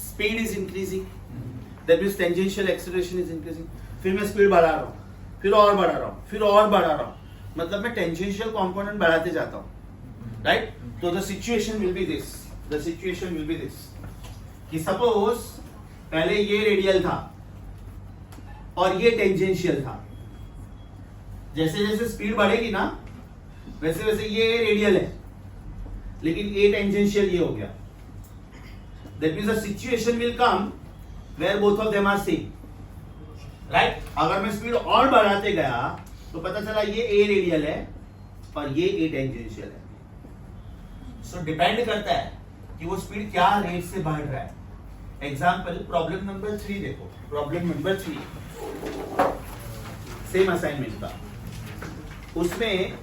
speed is increasing, that means tangential acceleration is increasing. फिर मैं स्पीड बढ़ा रहा हूँ, फिर और बढ़ा रहा हूँ, फिर और बढ़ा रहा हूँ, मतलब मैं टेंजेंशियल कंपोनेंट बढ़ाते जाता हूँ, राइट. तो the situation will be this, कि सपोज पहले ये रेडियल था और ये टेंजेंशियल था. जैसे जैसे स्पीड बढ़ेगी ना, वैसे वैसे ये रेडियल है, लेकिन ये टेंजेंशियल ये हो गया. That means the situation will come where both of them are same, right. अगर मैं स्पीड और बढ़ाते गया तो पता चला ये ए रेडियल है और ये ए टेंजेंशियल है. सो डिपेंड करता है कि वो स्पीड क्या रेट से बढ़ रहा है. एग्जाम्पल प्रॉब्लम नंबर 3 देखो. प्रॉब्लम नंबर 3 सेम असाइनमेंट का, उसमें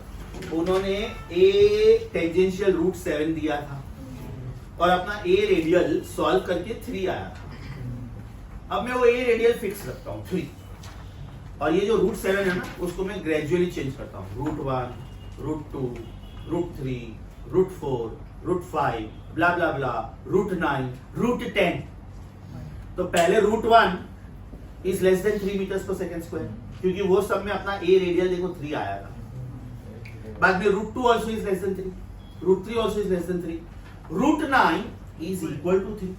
उन्होंने ए टेंजेंशियल रूट 7 दिया था और अपना ए रेडियल सॉल्व करके 3 आया था. अब मैं वो ए रेडियल फिक्स रखता हूँ 3, और ये जो रूट 7 है ना, उसको मैं ग्रेजुअली चेंज करता हूँ. Root 1, root 2, root 3, root 4, root 5, blah blah blah, root 9, root 10. तो पहले root 1 is less than 3 metres per second square, क्योंकि वो सब में अपना ए रेडियल देखो 3 आया था. बाद में root 2 also is less than 3, root 3 also is less than 3, root 9 is equal to 3,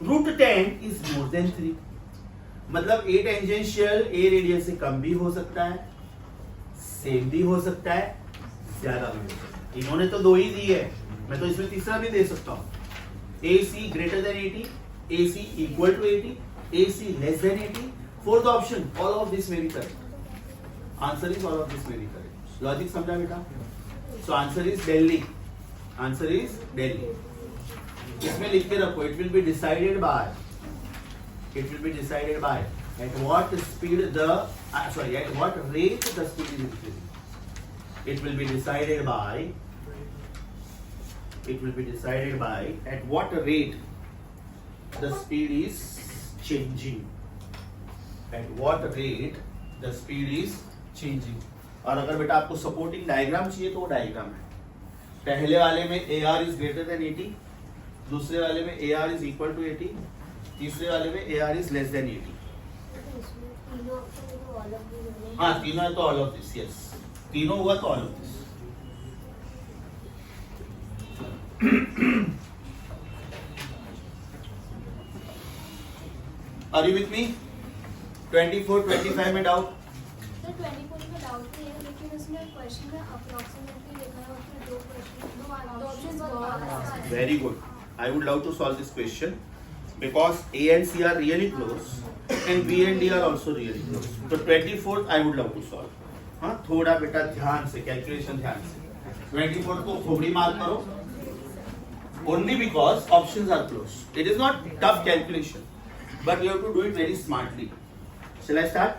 root 10 is more than 3. मतलब ए टेंजेंशियल ए रेडियल से कम भी हो सकता है, सेम भी हो सकता है, ज्यादा भी हो सकता है. इन्होंने तो 2 ही दी है, मैं तो इसमें तीसरा भी दे सकता हूँ. AC greater than 80, AC equal to 80, AC less than 80. Fourth option, all of this may be correct. Answer is all of this may be correct. Logic समझा बेटा? So answer is Delhi. Answer is Delhi. इसमें लिख के रखो. It will be decided by. At what speed at what rate the speed is increasing. It will be decided by at what rate the speed is changing. At what rate the speed is changing. और अगर बेटा आपको supporting diagram चाहिए तो वो diagram है. पहले वाले में AR is greater than 80, दूसरे वाले में AR is equal to 80, तीसरे वाले में AR is less than 80. इसमें तीनों ऑप्शन है तो ऑल ऑफ दिस होने हाँ तीनों है तो ऑल ऑफ दिस, यस तीनों हुआ तो all of this. Are you with me? 24, 25 में डाउट. तो 24 में डाउट नहीं है लेकिन इसमें क्वेश्चन में अप्रॉक्सीमेटली लिखा है उसमें दो क्वेश्चन दो ऑप्शंस बहुत Very good. I would love to solve this question because A and C are really close and B and D are also really close. So 24th I would love to solve. हाँ थोड़ा बेटा ध्यान से calculation ध्यान से. 24th को खोपड़ी मार करो. Only because options are close. It is not tough calculation, but you have to do it very smartly. Shall I start?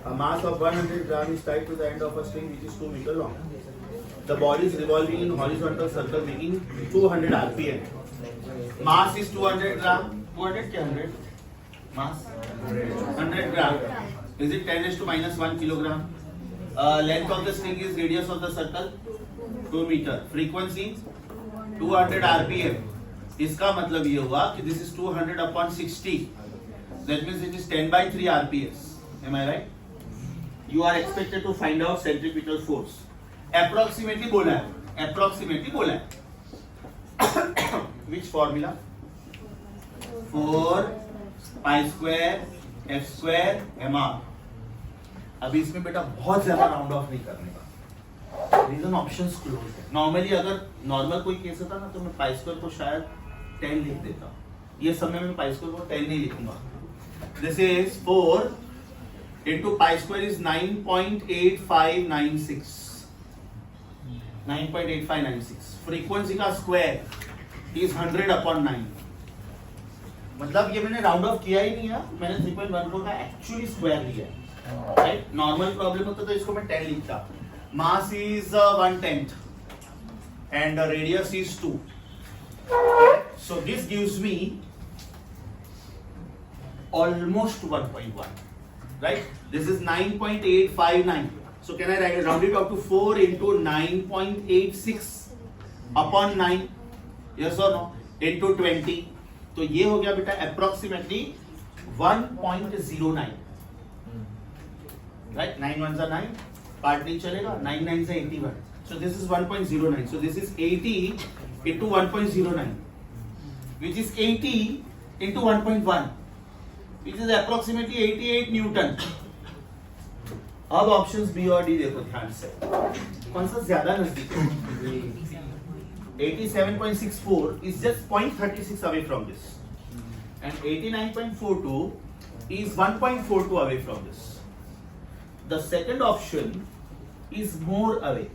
A mass of 100 gram is tied to the end of a string which is 2 meters long. The body is revolving in horizontal circle making 200 rpm. Mass is 200 gram. 200 क्या 100? Mass 100 gram. Is it 10 raised to minus 1 kilogram? Length of the string is radius of the circle 2 meter. Frequency 200 rpm. इसका मतलब ये हुआ कि this is 200 upon 60. That means it is 10 by 3 rps. Am I right? You are expected to find out centripetal force. Approximately बोला है. Approximately बोला है. Which formula? 4 pi square f square mr. अभी इसमें बेटा बहुत ज्यादा राउंड ऑफ नहीं करने का. रीजन ऑप्शंस क्लोज है. नॉर्मली अगर नॉर्मल कोई केस होता ना तो मैं पाई स्क्वायर को शायद 10 लिख देता. ये समय में पाई स्क्वायर को 10 नहीं लिखूंगा. This is 4 into pi square is 9.8596. 9.8596. Frequency का स्क्वायर इज 100 upon 9. मतलब ये मैंने राउंड ऑफ किया ही नहीं है. मैंने 3.14 का एक्चुअली स्क्वायर लिया है. राइट. नॉर्मल प्रॉब्लम होता तो इसको मैं 10 लिखता. Mass is 1/10 and the radius is 2. So this gives me almost 1.1. Right? This is 9.859. So can I round it up to 4 into 9.86 upon 9? Yes or no? Into 20. तो ये हो गया बेटा approximately 1.09. Right? 9 ones are 9. Part नहीं चलेगा. 9 nines are 81. So this is 1.09. So this is 80 into 1.09, which is 80 into 1.1, which is approximately 88 Newton. अब options B और D देखो ध्यान से. कौन सा ज्यादा नजदीक है? 87.64 is just 0.36 away from this, and 89.42 is 1.42 away from this. The second option is more away,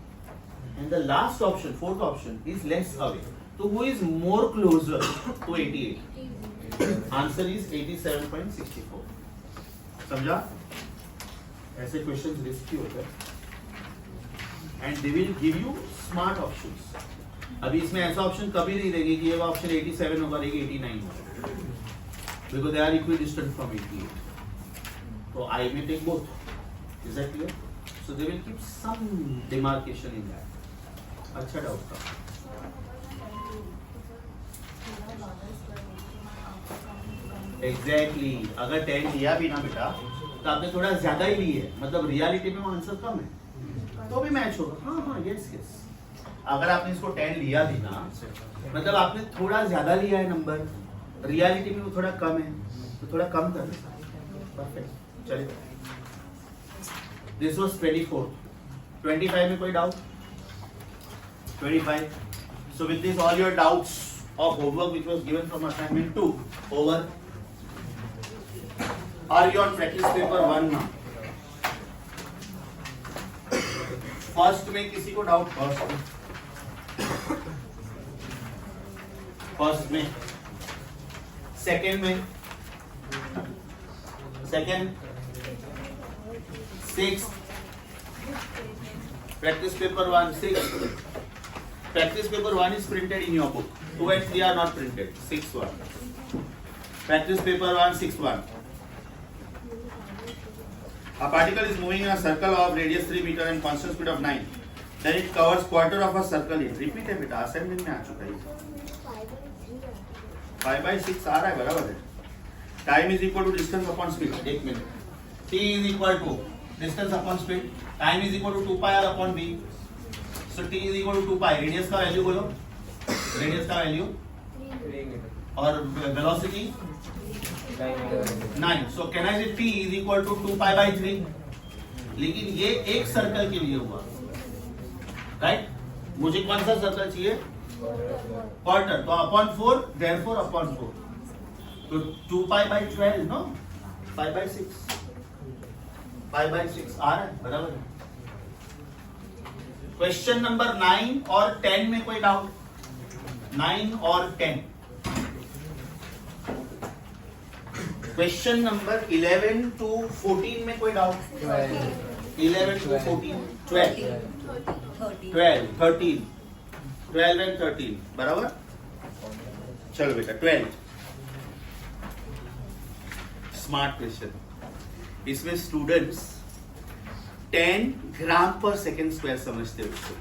and the last option, fourth option, is less away. So who is more closer to 88? Answer is 87.64. समझा? ऐसे questions risky होते हैं and they will give you smart options. अभी इसमें ऐसा option कभी नहीं देंगे कि ये ऑप्शन 87 होगा ये 89 होगा, because they are equidistant from 88. तो I may take both. Is that clear? So they will keep some demarcation in that. अच्छा डाउट था. एग्जैक्टली. अगर 10 लिया भी ना बेटा तो आपने थोड़ा ज्यादा ही ली है, मतलब रियलिटी में वो आंसर कम है तो भी मैच होगा. हाँ हाँ यस यस. अगर आपने इसको 10 लिया भी ना मतलब आपने थोड़ा ज्यादा लिया है नंबर, रियलिटी में वो थोड़ा कम है तो थोड़ा कम कर देता. परफेक्ट. चलिए. This was 24. 25 में कोई doubt? 25. So with this all your doubts of homework which was given from assignment 2 over. Are you on practice paper 1 now? First में किसी को डाउट? फर्स्ट में. सेकंड में. Second. Six. practice paper 1 6. Practice paper 1 is printed in your book. 2 and 3 are not printed. 6-1. Practice paper 1 6-1. A particle is moving in a circle of radius 3 meter and constant speed of 9. Then it covers quarter of a circle in. Repeat है बेटा. Assignment में आ चुका है. 5/6 आ रहा है बराबर है. Time is equal to distance upon speed. एक मिनट. T is equal to distance upon speed. Time is equal to 2 pi r upon v. So T is equal to 2 pi. Radius का वैल्यू बोलो. Radius का value 3 metre. और velocity 9 metre. 9. So can I say T is equal to 2 pi by 3? लेकिन ये एक circle के लिए हुआ, राइट? मुझे कौन सा सर्कल चाहिए? क्वार्टर. तो अपॉन 4, therefore अपॉन 4. तो 2 pi by 12, no? 5 by 6. 5 by 6 आ रहा है, बराबर है. क्वेश्चन नंबर 9 और 10 में कोई डाउट? 9 और 10. क्वेश्चन नंबर 11 to 14 में कोई डाउट? 11 to 14, 12, 12, 13, 12 and 13, बराबर? चलो बेटा 12. Smart question. इसमें स्टूडेंट्स 10 ग्राम पर सेकेंड स्क्वायर समझते हो इसको.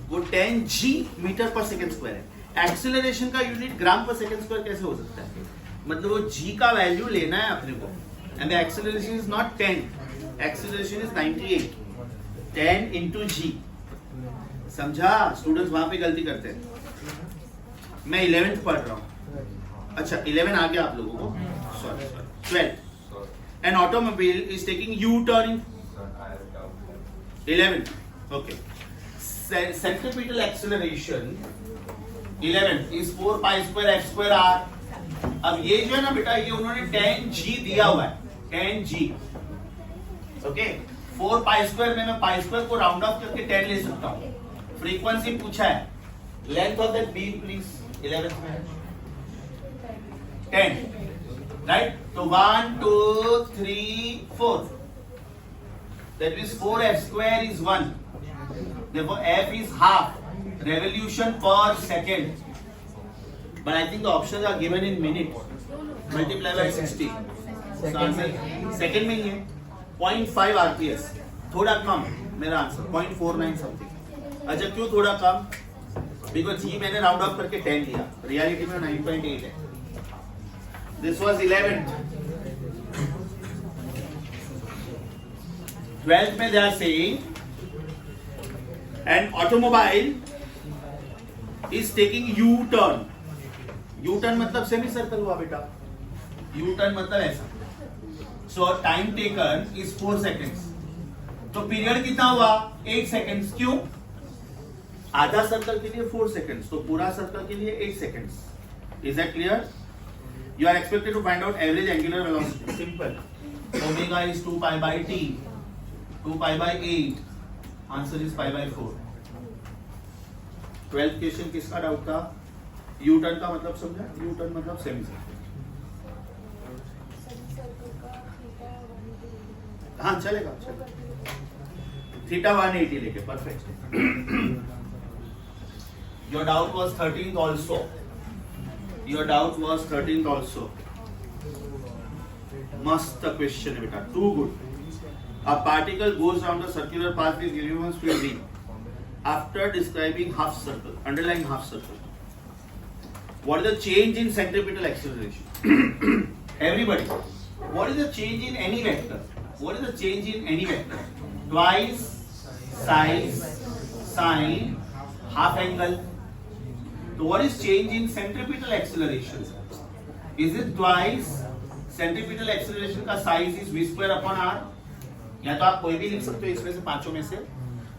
वो 10 जी मीटर पर सेकेंड स्क्वायर है. एक्सीलरेशन का यूनिट ग्राम पर सेकेंड स्क्वायर कैसे हो सकता है? मतलब वो जी का वैल्यू लेना है अपने को. And the acceleration is not 10, acceleration is 98. 10 into G. समझा? स्टूडेंट्स वहां पे गलती करते हैं. मैं 11th पढ़ रहा हूँ. अच्छा 11 आ गया आप लोगों को. Sorry 12. An automobile is taking U-turn in 11. Okay. Centripetal acceleration 11 is 4 pi square f square r. अब ये जो है ना बेटा, ये उन्होंने 10 g दिया हुआ है. 10 g. Okay. 4 pi square में मैं pi square को राउंड ऑफ करके 10 ले सकता हूँ. फ्रीक्वेंसी पूछा है. Length of that beam please. 11 में 10. Right? So 1, 2, 3, 4. That means 4f square is 1. Therefore f is half revolution per second. But I think the options are given in minutes. Multiply by 60. So answer second में ही है. 0.5 rps. थोड़ा कम मेरा answer. 0.49 something. अच्छा क्यों थोड़ा कम? Because g मैंने round of करके 10 लिया. रियलिटी में 9.8 है. This was 11th. 12th में they are saying an automobile is taking U-turn. U-turn मतलब सेमी सर्कल हुआ बेटा. U-turn मतलब ऐसा. So time taken is 4 seconds. तो पीरियड कितना हुआ? 8 seconds. क्यों? आधा सर्कल के लिए 4 seconds. तो पूरा सर्कल के लिए 8 seconds. Is that clear? You are expected to find out average angular velocity. Simple. Omega is 2 pi by t. 2 pi by 8. Answer is pi by 4. 12th question किसका doubt था? U turn का मतलब समझा? U turn मतलब semi circle. हाँ चलेगा. Theta 180 लेके perfect. Your doubt was 13th also. Your doubt was 13th also. Must question है बेटा. Too good. A particle goes round a circular path with uniform speed v. After describing half circle, underlying half circle. What is the change in centripetal acceleration? Everybody. What is the change in any vector? What is the change in any vector? Twice size, sine, half angle. So what is change in centripetal acceleration? Is it twice centripetal acceleration का size is v square upon r? या तो आप कोई भी लिख सकते हो इसमें से पांचों में से,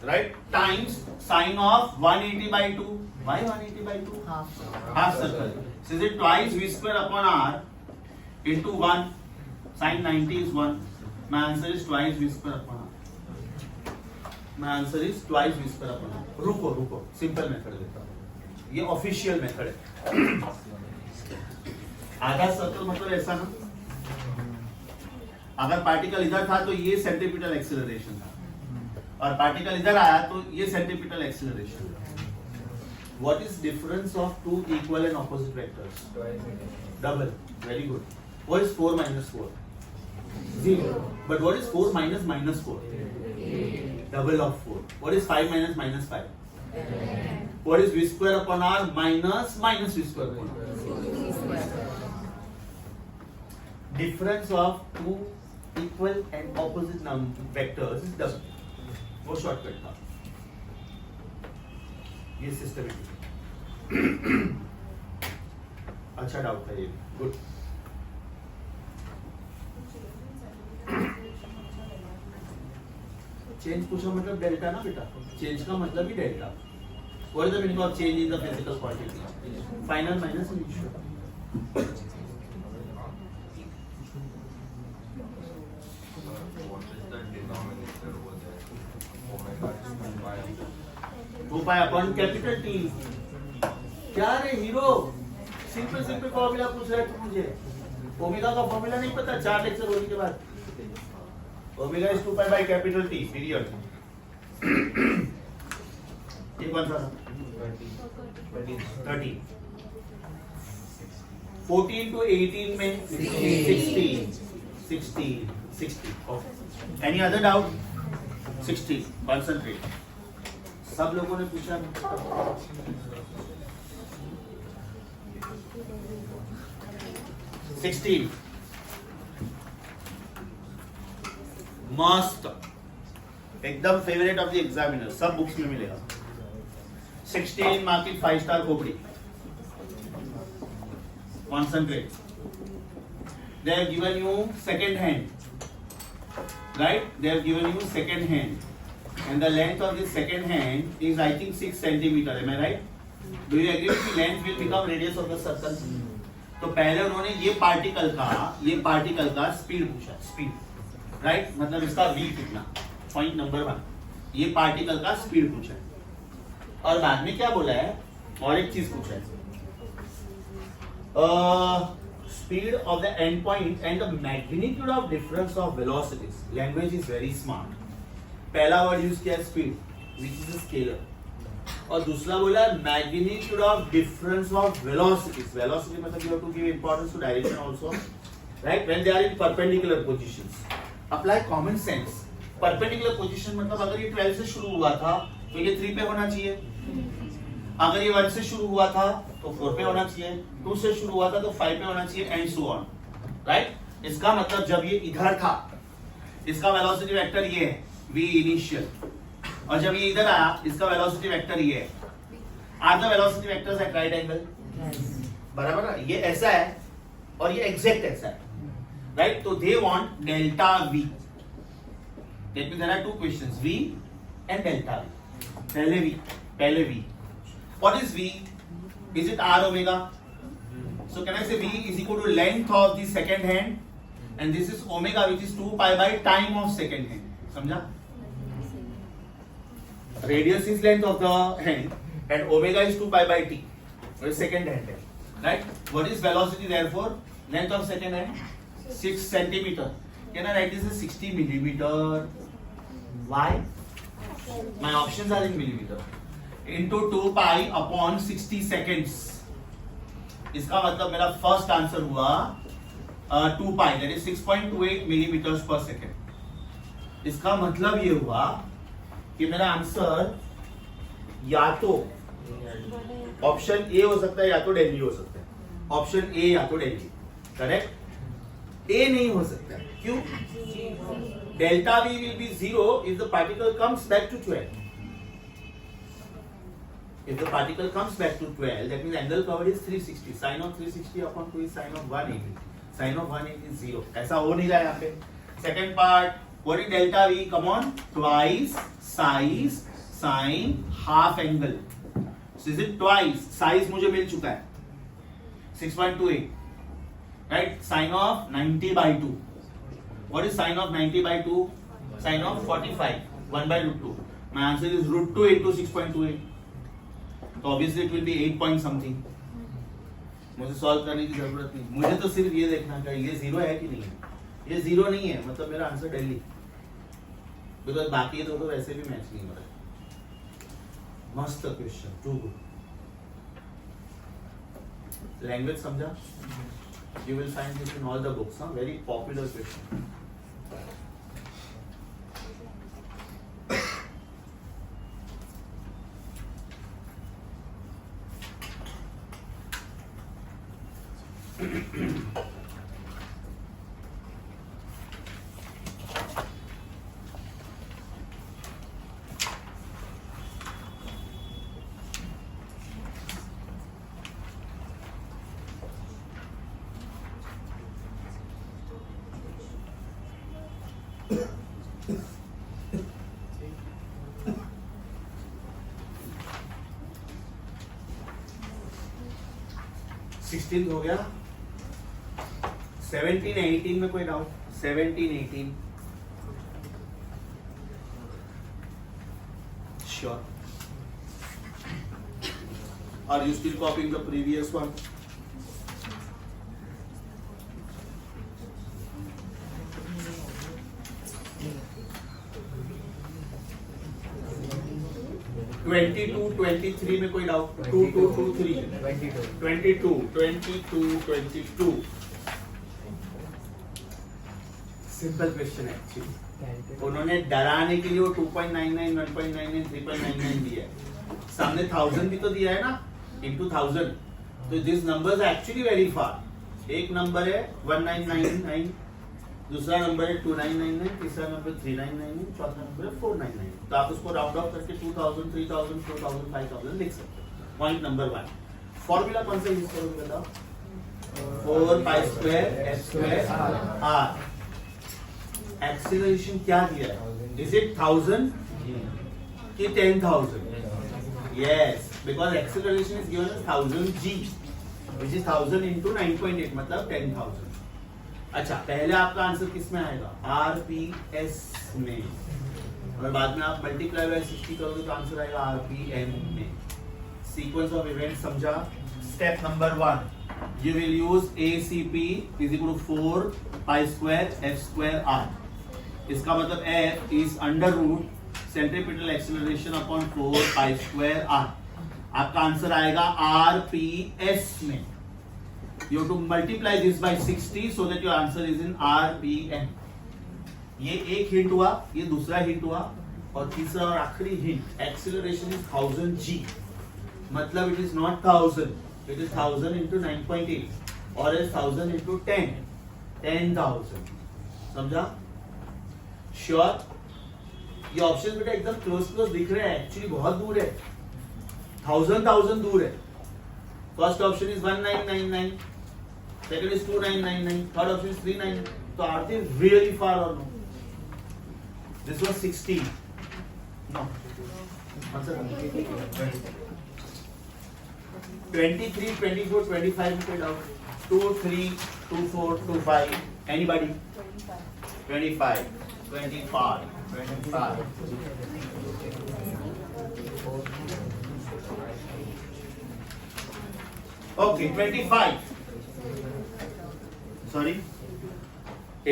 right? Times sine of 180 by 2. Why 180 by 2? Half circle. So is it twice v square upon r into 1? Sine 90 is 1. My answer is twice v square upon r. My answer is twice v square upon r. रुको simple method देता हूँ. ये official method है. आधा circle मतलब ऐसा ना. अगर पार्टिकल इधर था तो ये सेंट्रीपिटल एक्सीलरेशन था, और पार्टिकल इधर आया तो ये सेंट्रीपिटल एक्सीलरेशन था. What is difference of two equal and opposite vectors? Double. Very good. What is 4 minus 4? 0. But what is 4 minus minus 4? Double of 4. What is 5 minus minus 5? What is v square upon r minus minus v square upon r? difference of two equal and opposite vectors is W. वो shortcut था, ये systematic अच्छा doubt था ये, good. Change पूछो मतलब delta ना बेटा, चेंज का मतलब ही delta. What is the meaning of change in the physical quantity? Final minus initial. What is the denominator over there? Omega is 2 pi. 2 pi upon capital T. क्या रे hero, simple simple formula पूछ रहा है तू मुझे। Omega का formula नहीं पता 4 लेक्चर होने के बाद? Omega is 2 pi by capital T period. ये कौन सा था? 30। 14 to 18 में 60। Any other doubt? 60 कॉन्सेंट्रेट। सब लोगों ने पूछा। 16 मस्त, एकदम फेवरेट ऑफ द एग्जामिनर, सब बुक्स में मिलेगा। 16 मार्किंग 5 स्टार खोपड़ी। Concentrate. They have given you second hand, right? They have given you second hand, and the length of this second hand is I think 6 centimeter. Am I right? Do you agree with the length will become radius of the circle? तो पहले उन्होंने ये particle का speed पूछा, speed, right? मतलब इसका v कितना, point number 1, ये पार्टिकल का स्पीड पूछा है। और बाद में क्या बोला है, और एक चीज पूछा है, speed of the end point and the magnitude of difference of velocities. Language is very smart. पहला वर्ड यूज किया speed, which is a scalar, और दूसरा बोला magnitude of difference of velocities. Velocity मतलब you have to give importance to direction also, right? When they are in perpendicular positions. Apply common sense. Perpendicular position मतलब अगर ये 12 से शुरू हुआ था तो ये 3 पे होना चाहिए, अगर ये 1 से शुरू हुआ था तो 4 पे होना चाहिए, 2 से शुरू हुआ था तो 5 पे होना चाहिए, एंड सो ऑन, राइट? इसका मतलब जब ये इधर था, इसका वेलोसिटी वेक्टर ये है v इनिशियल, और जब ये इधर आया इसका वेलोसिटी वेक्टर ये है। Are the velocity vectors at right angle, बराबर ना? ये ऐसा है और ये एग्जैक्ट ऐसा है, राइट? तो they want delta v। That means there are two questions, v and delta v। पहले v what is v? Is it r omega? So can I say v is equal to length of the second hand, and this is omega which is 2 pi by time of second hand. समझा? Radius is length of the hand and omega is 2 pi by t. What is second hand है, right? What is velocity therefore? Length of second hand 6 centimeter. Can I write this as 60 millimeter? Why? My options are in millimeter. Into 2 pi upon 60 seconds. इसका मतलब मेरा first answer हुआ 2 pi, that is 6.28 millimeters per second. इसका मतलब ये हुआ कि मेरा आंसर या तो ऑप्शन ए हो सकता है या तो डेल्ही हो सकता है। ऑप्शन ए या तो डेल्ही, करेक्ट? ए नहीं हो सकता, क्यों? Delta we will be 0 if the particle comes back to 12. If the particle comes back to 12, that means angle covered is 360. Sine of 360 upon 2 is sine of 180. Sine of 180 is 0. ऐसा हो नहीं रहा है यहाँ पे। Second part, what is delta V? Come on, twice size sine half angle. So is it twice? Size मुझे मिल चुका है 6.28, right? Sine of 90 by 2. What is sine of 90 by 2? Sine of 45. 1 by root 2. My answer is root 2 into 6.28. तो obviously it will be 8 point something. मुझे solve करने की जरूरत नहीं, मुझे तो सिर्फ ये देखना चाहिए ये जीरो है कि नहीं है। ये जीरो नहीं है मतलब मेरा आंसर दिल्ली, बिकॉज बाकी दो तो वैसे भी मैच नहीं हो रहा। मस्त क्वेश्चन, टू गुड। लैंग्वेज समझा? You will find this in all the books, very popular question. 16 हो गया. 17, 18 में कोई doubt? 17, 18 sure. Are you still copying the previous one? (22, 23 में कोई डाउट? 2, 2, 2, 3 22, 22. सिंपल क्वेश्चन है एक्चुअली. उन्होंने डराने के लिए वो 2.99, 1.99, 3.99 दिया है. सामने 1000 भी तो दिया है ना, into 1000. तो this numbers actually very far. एक नंबर है 1999, दूसरा नंबर है 2999, तीसरा नंबर 3999, चौथा नंबर है 499. तो आप उसको राउंड ऑफ करके 2000, 3000, 4000, 5000 लिख सकते हो. Point number 1. फॉर्मूला कौन सा यूज करोगे बताओ? 4 pi square S square R. Acceleration क्या दिया है? इज इट 1000 कि 10,000? Yes, because acceleration is given as 1000 g, which is 1000 into 9.8 मतलब 10,000. अच्छा, पहले आपका आंसर किस में आएगा? RPS में, और बाद में आप मल्टीप्लाई बाय 60 करोगे तो आंसर आएगा RPM में. सीक्वेंस ऑफ इवेंट समझा? Step number 1, you will use ACP is equal to 4 pi square f square r. इसका मतलब F is under root centripetal acceleration upon 4 pi square r. आपका answer आएगा RPS में. You have to multiply this by 60 so that your answer is in RPM. ये एक hint हुआ, ये दूसरा हिंट हुआ, और तीसरा और आखिरी हिंट. एक्सीलरेशन इज 1000 g, मतलब it is not 1000, it is 1000 into 9.8 और इज 1000 into 10, 10,000. समझा? श्योर? ये ऑप्शन बेटा एकदम क्लोज दिख रहे हैं, एक्चुअली बहुत दूर है. 1000 दूर है. First option is 1999, second is 2999, third option is 399. So are they really far or no? This was 16. No. Answer. 23, 24, 25 में कोई doubt? 2, 3, 2, 4, 2, 5. Anybody? 25, 25, 25. Okay, 25. Sorry,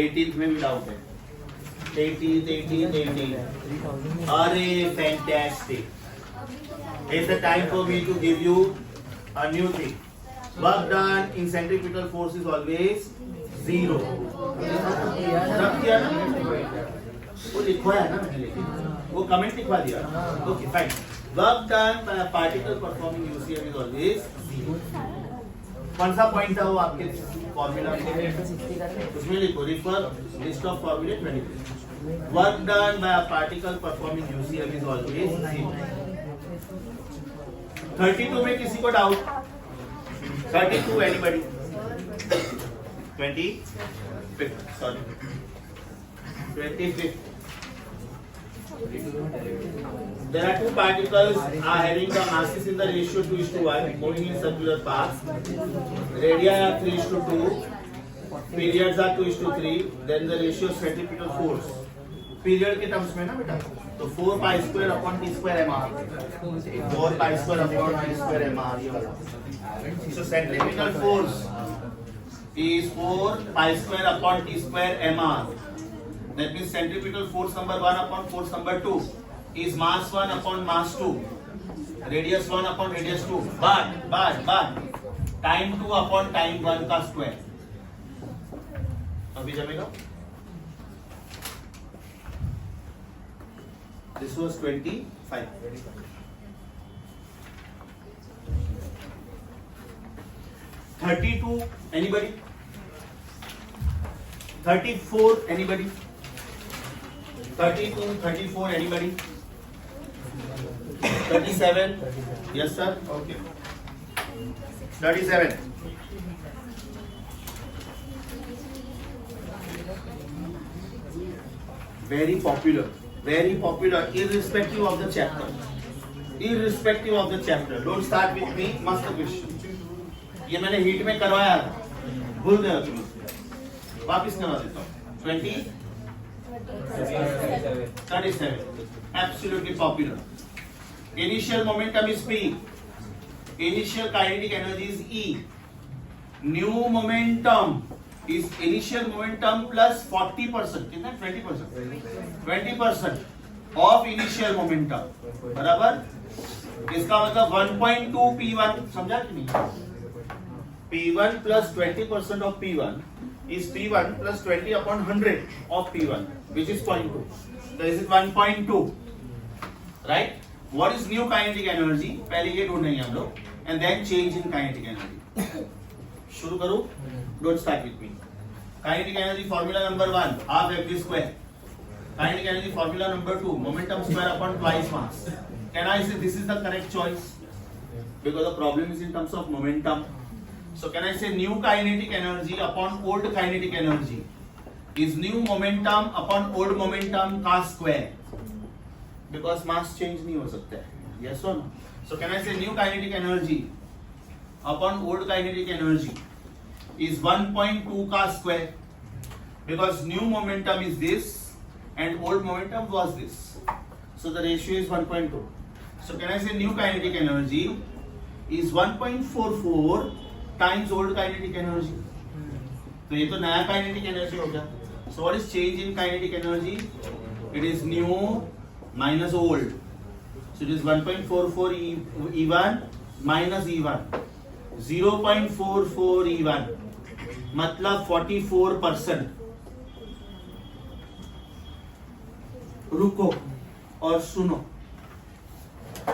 18th में भी डाउट है. 18. अरे fantastic. It's the time for me to give you a new thing. Work done in centripetal force is always 0. रख दिया ना? वो लिखवाया ना मैंने, लेकिन वो कमेंट लिखवा दिया. Okay fine. Work done by a particle performing UCM is always 0. कौन सा पॉइंट था वो आपके फॉर्मूला में? उसमें लिखो रिफर लिस्ट ऑफ फॉर्मूले 23. Work done by a particle performing UCM is always 0. 32 में किसी को doubt? 32 anybody? 25 sorry 25. There are two particles are having the masses in the ratio 2:1 moving in circular path. Radii are 3:2. Periods are 2:3. Then the ratio of centripetal force. Period के terms में ना बेटा, तो 4 pi square upon t square mr. 4 pi square upon t square mr ये वाला. So centripetal force is 4 pi square upon t square mr. That means centripetal force number 1 upon force number 2 is mass 1 upon mass 2, radius 1 upon radius 2, but time 2 upon time 1 का square. अभी जमेगा? This was 25. 32 anybody? 34 anybody? 32, 34 anybody? 37? Yes sir? Okay. 37. Very popular, irrespective of the chapter. Don't start with me, must the question. ये मैंने heat में करवाया था, भूल गए हो तुम उसको। वापिस करवा देता हूँ। 20 37 absolutely popular. Initial momentum is P. Initial kinetic energy is E. New momentum is initial momentum plus 40%. कितना? 20%. 20% of initial momentum. बराबर? इसका मतलब 1.2 P1 समझा कि नहीं? P1 plus 20% of P1 is P1 plus 20 upon 100 of P1, which is 0.2. So is it 1.2? Right? What is new kinetic energy? पहले ये ढूंढेंगे हम लोग, and then change in kinetic energy. शुरू करूँ? Don't start with me. Kinetic energy formula number 1, half mv square. Kinetic energy formula number 2, momentum square upon twice mass. Can I say this is the correct choice? Because the problem is in terms of momentum. So can I say new kinetic energy upon old kinetic energy is new momentum upon old momentum का square? Because mass change नहीं हो सकता है. Yes or no? So can I say new kinetic energy upon old kinetic energy is 1.2 का square? Because new momentum is this and old momentum was this. So the ratio is 1.2. So can I say new kinetic energy is 1.44 times old kinetic energy? तो ये तो नया kinetic energy हो गया. So what is change in kinetic energy? It is new minus old. So it is 1.44 E1 minus E1. 0.44 E1 मतलब 44%. रुको और सुनो,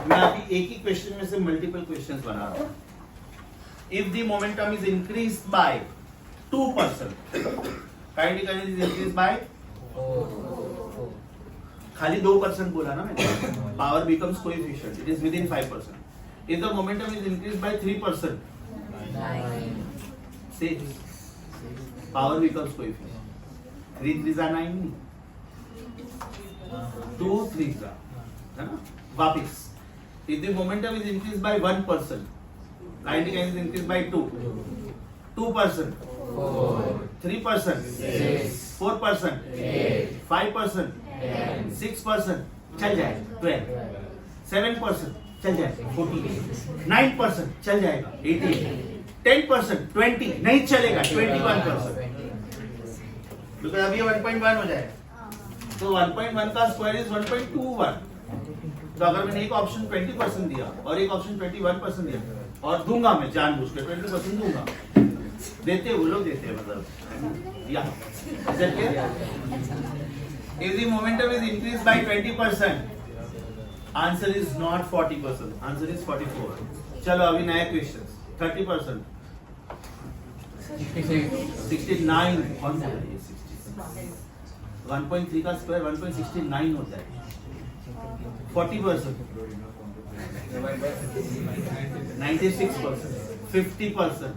मैं अभी एक ही क्वेश्चन में से मल्टीपल क्वेश्चंस बना रहा हूं. If the momentum is increased by 2%, kinetic energy is increased by खाली 2% बोला ना मैंने. Power becomes coefficient. It is within 5%. If the momentum is increased by 3%, 6. Power becomes coefficient. 3 3s are 9. 2 3s are, है ना? वापिस. If the momentum is increased by 1%, kinetic energy is increased by 2. 2%, 3%, 4%, 5%, 6% चल जाएगा 12, 7% चल जाएगा 14, 9% चल जाएगा 18, 10% 20 नहीं चलेगा 21%. बिकॉज अभी 1.1 हो जाएगा. तो 1.1 का स्क्वायर इज 1.21. तो अगर मैंने एक ऑप्शन 20% दिया और एक ऑप्शन 21% दिया और दूंगा मैं जानबूझ के 20% दूंगा, देते वो लोग देते हैं मतलब या if the momentum is increased by 20%, answer is not 40%, answer is 44. चलो अभी नया क्वेश्चन. 30%, 69. कौन सा है ये 66? 1.3 का स्क्वायर 1.69 होता है. 40%, 96%, 50%,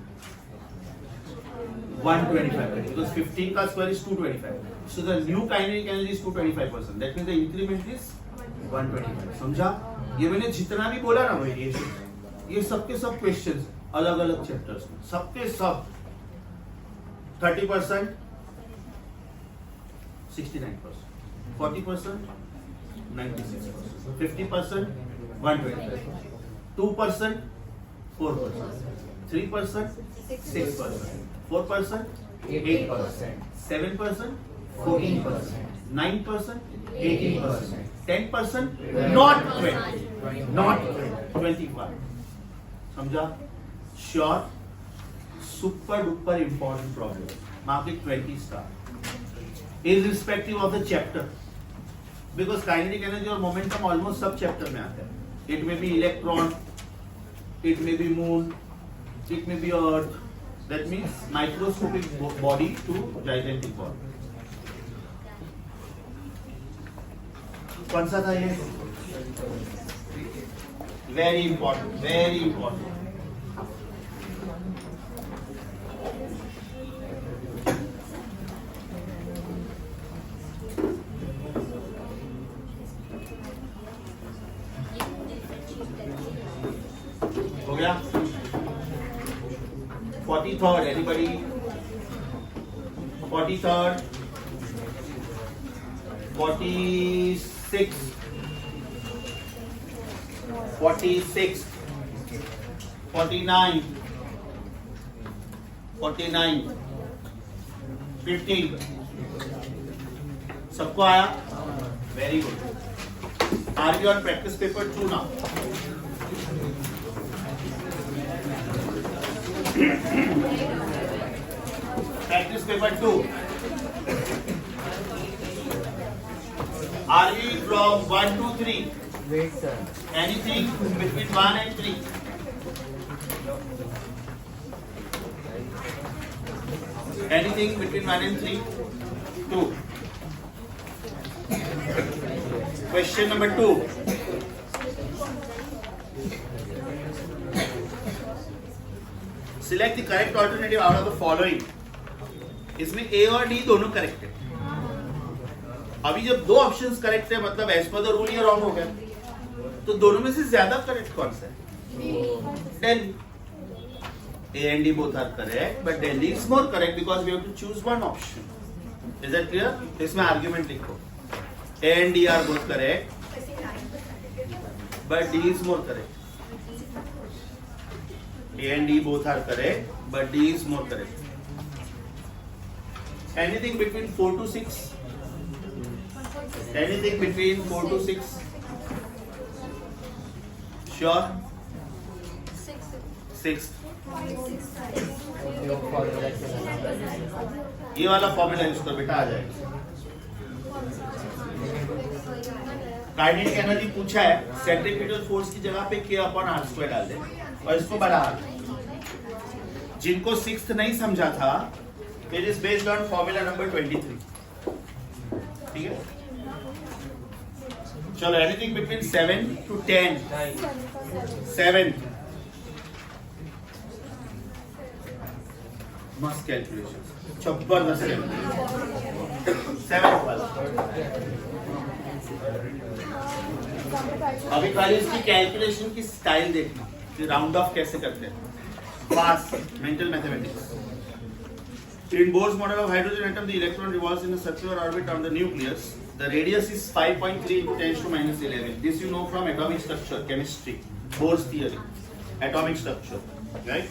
125%. Because 15 का square is 225. So the new kinetic energy is 225%. That means the increment is 125. समझा? ये मैंने जितना भी बोला ना भाई, ये सबके सब क्वेश्चंस अलग अलग चैप्टर्स में, सबके सब 30%, 69%, 40%, 96%, 50%, 125%, 2%, 4%, 3%, 6%, 4%, 8%, 7%, 14%, 9%, 18%, 10%, not 20, not 21. समझा? Sure. Super duper important problem. Mark it 20 star. Irrespective of the chapter, because kinetic energy और momentum almost सब chapter में आते हैं. It may be electron, it may be moon, it may be earth. That means microscopic body to gigantic body. कौन सा था ये? Very important, very important. हो गया? 43rd, anybody? 43rd, 46th, 46th, 49, 49, 50. सबको आया? Very good. Are you on practice paper 2 now? Practice paper 2. Are we from 1 to 3? Wait, sir. Anything between 1 and 3? Anything between 1 and 3? 2. Question number 2. Select the correct alternative out of the following. इसमें A और D दोनों correct है. अभी जब दो options correct है मतलब as per the rule ये रॉन्ग हो गया. तो दोनों में से ज्यादा करेक्ट कौन सा है? Delhi. A and D both are correct, but Delhi is more correct because we have to choose one option. Is that clear? इसमें आर्ग्यूमेंट लिखो. A and D are both correct, but D is more correct. A and D both are correct, but D is more correct. Anything between 4 to 6? Anything between 4 to 6? Sure? 6. ये वाला formula use कर बेटा, आ जाएगा. Kinetic energy पूछा है, centrifugal force की जगह पे K अपॉन R स्क्वायर डाल दे और इसको बढ़ा. जिनको 6th नहीं समझा था, it is based on formula number 23. ठीक है, चलो. Anything between 7 to 10? 7. मस्त कैलकुलेशन, जबरदस्त कैलकुलेशन. 7 वाला. अभी खाली इसकी कैलकुलेशन की स्टाइल देखना कि राउंड ऑफ कैसे करते हैं. Fast mental mathematics. In Bohr's model of hydrogen atom, the electron revolves in a circular orbit on the nucleus. The radius is 5.3 into 10 to minus 11. This you know from atomic structure, chemistry, Bohr's theory, atomic structure, right?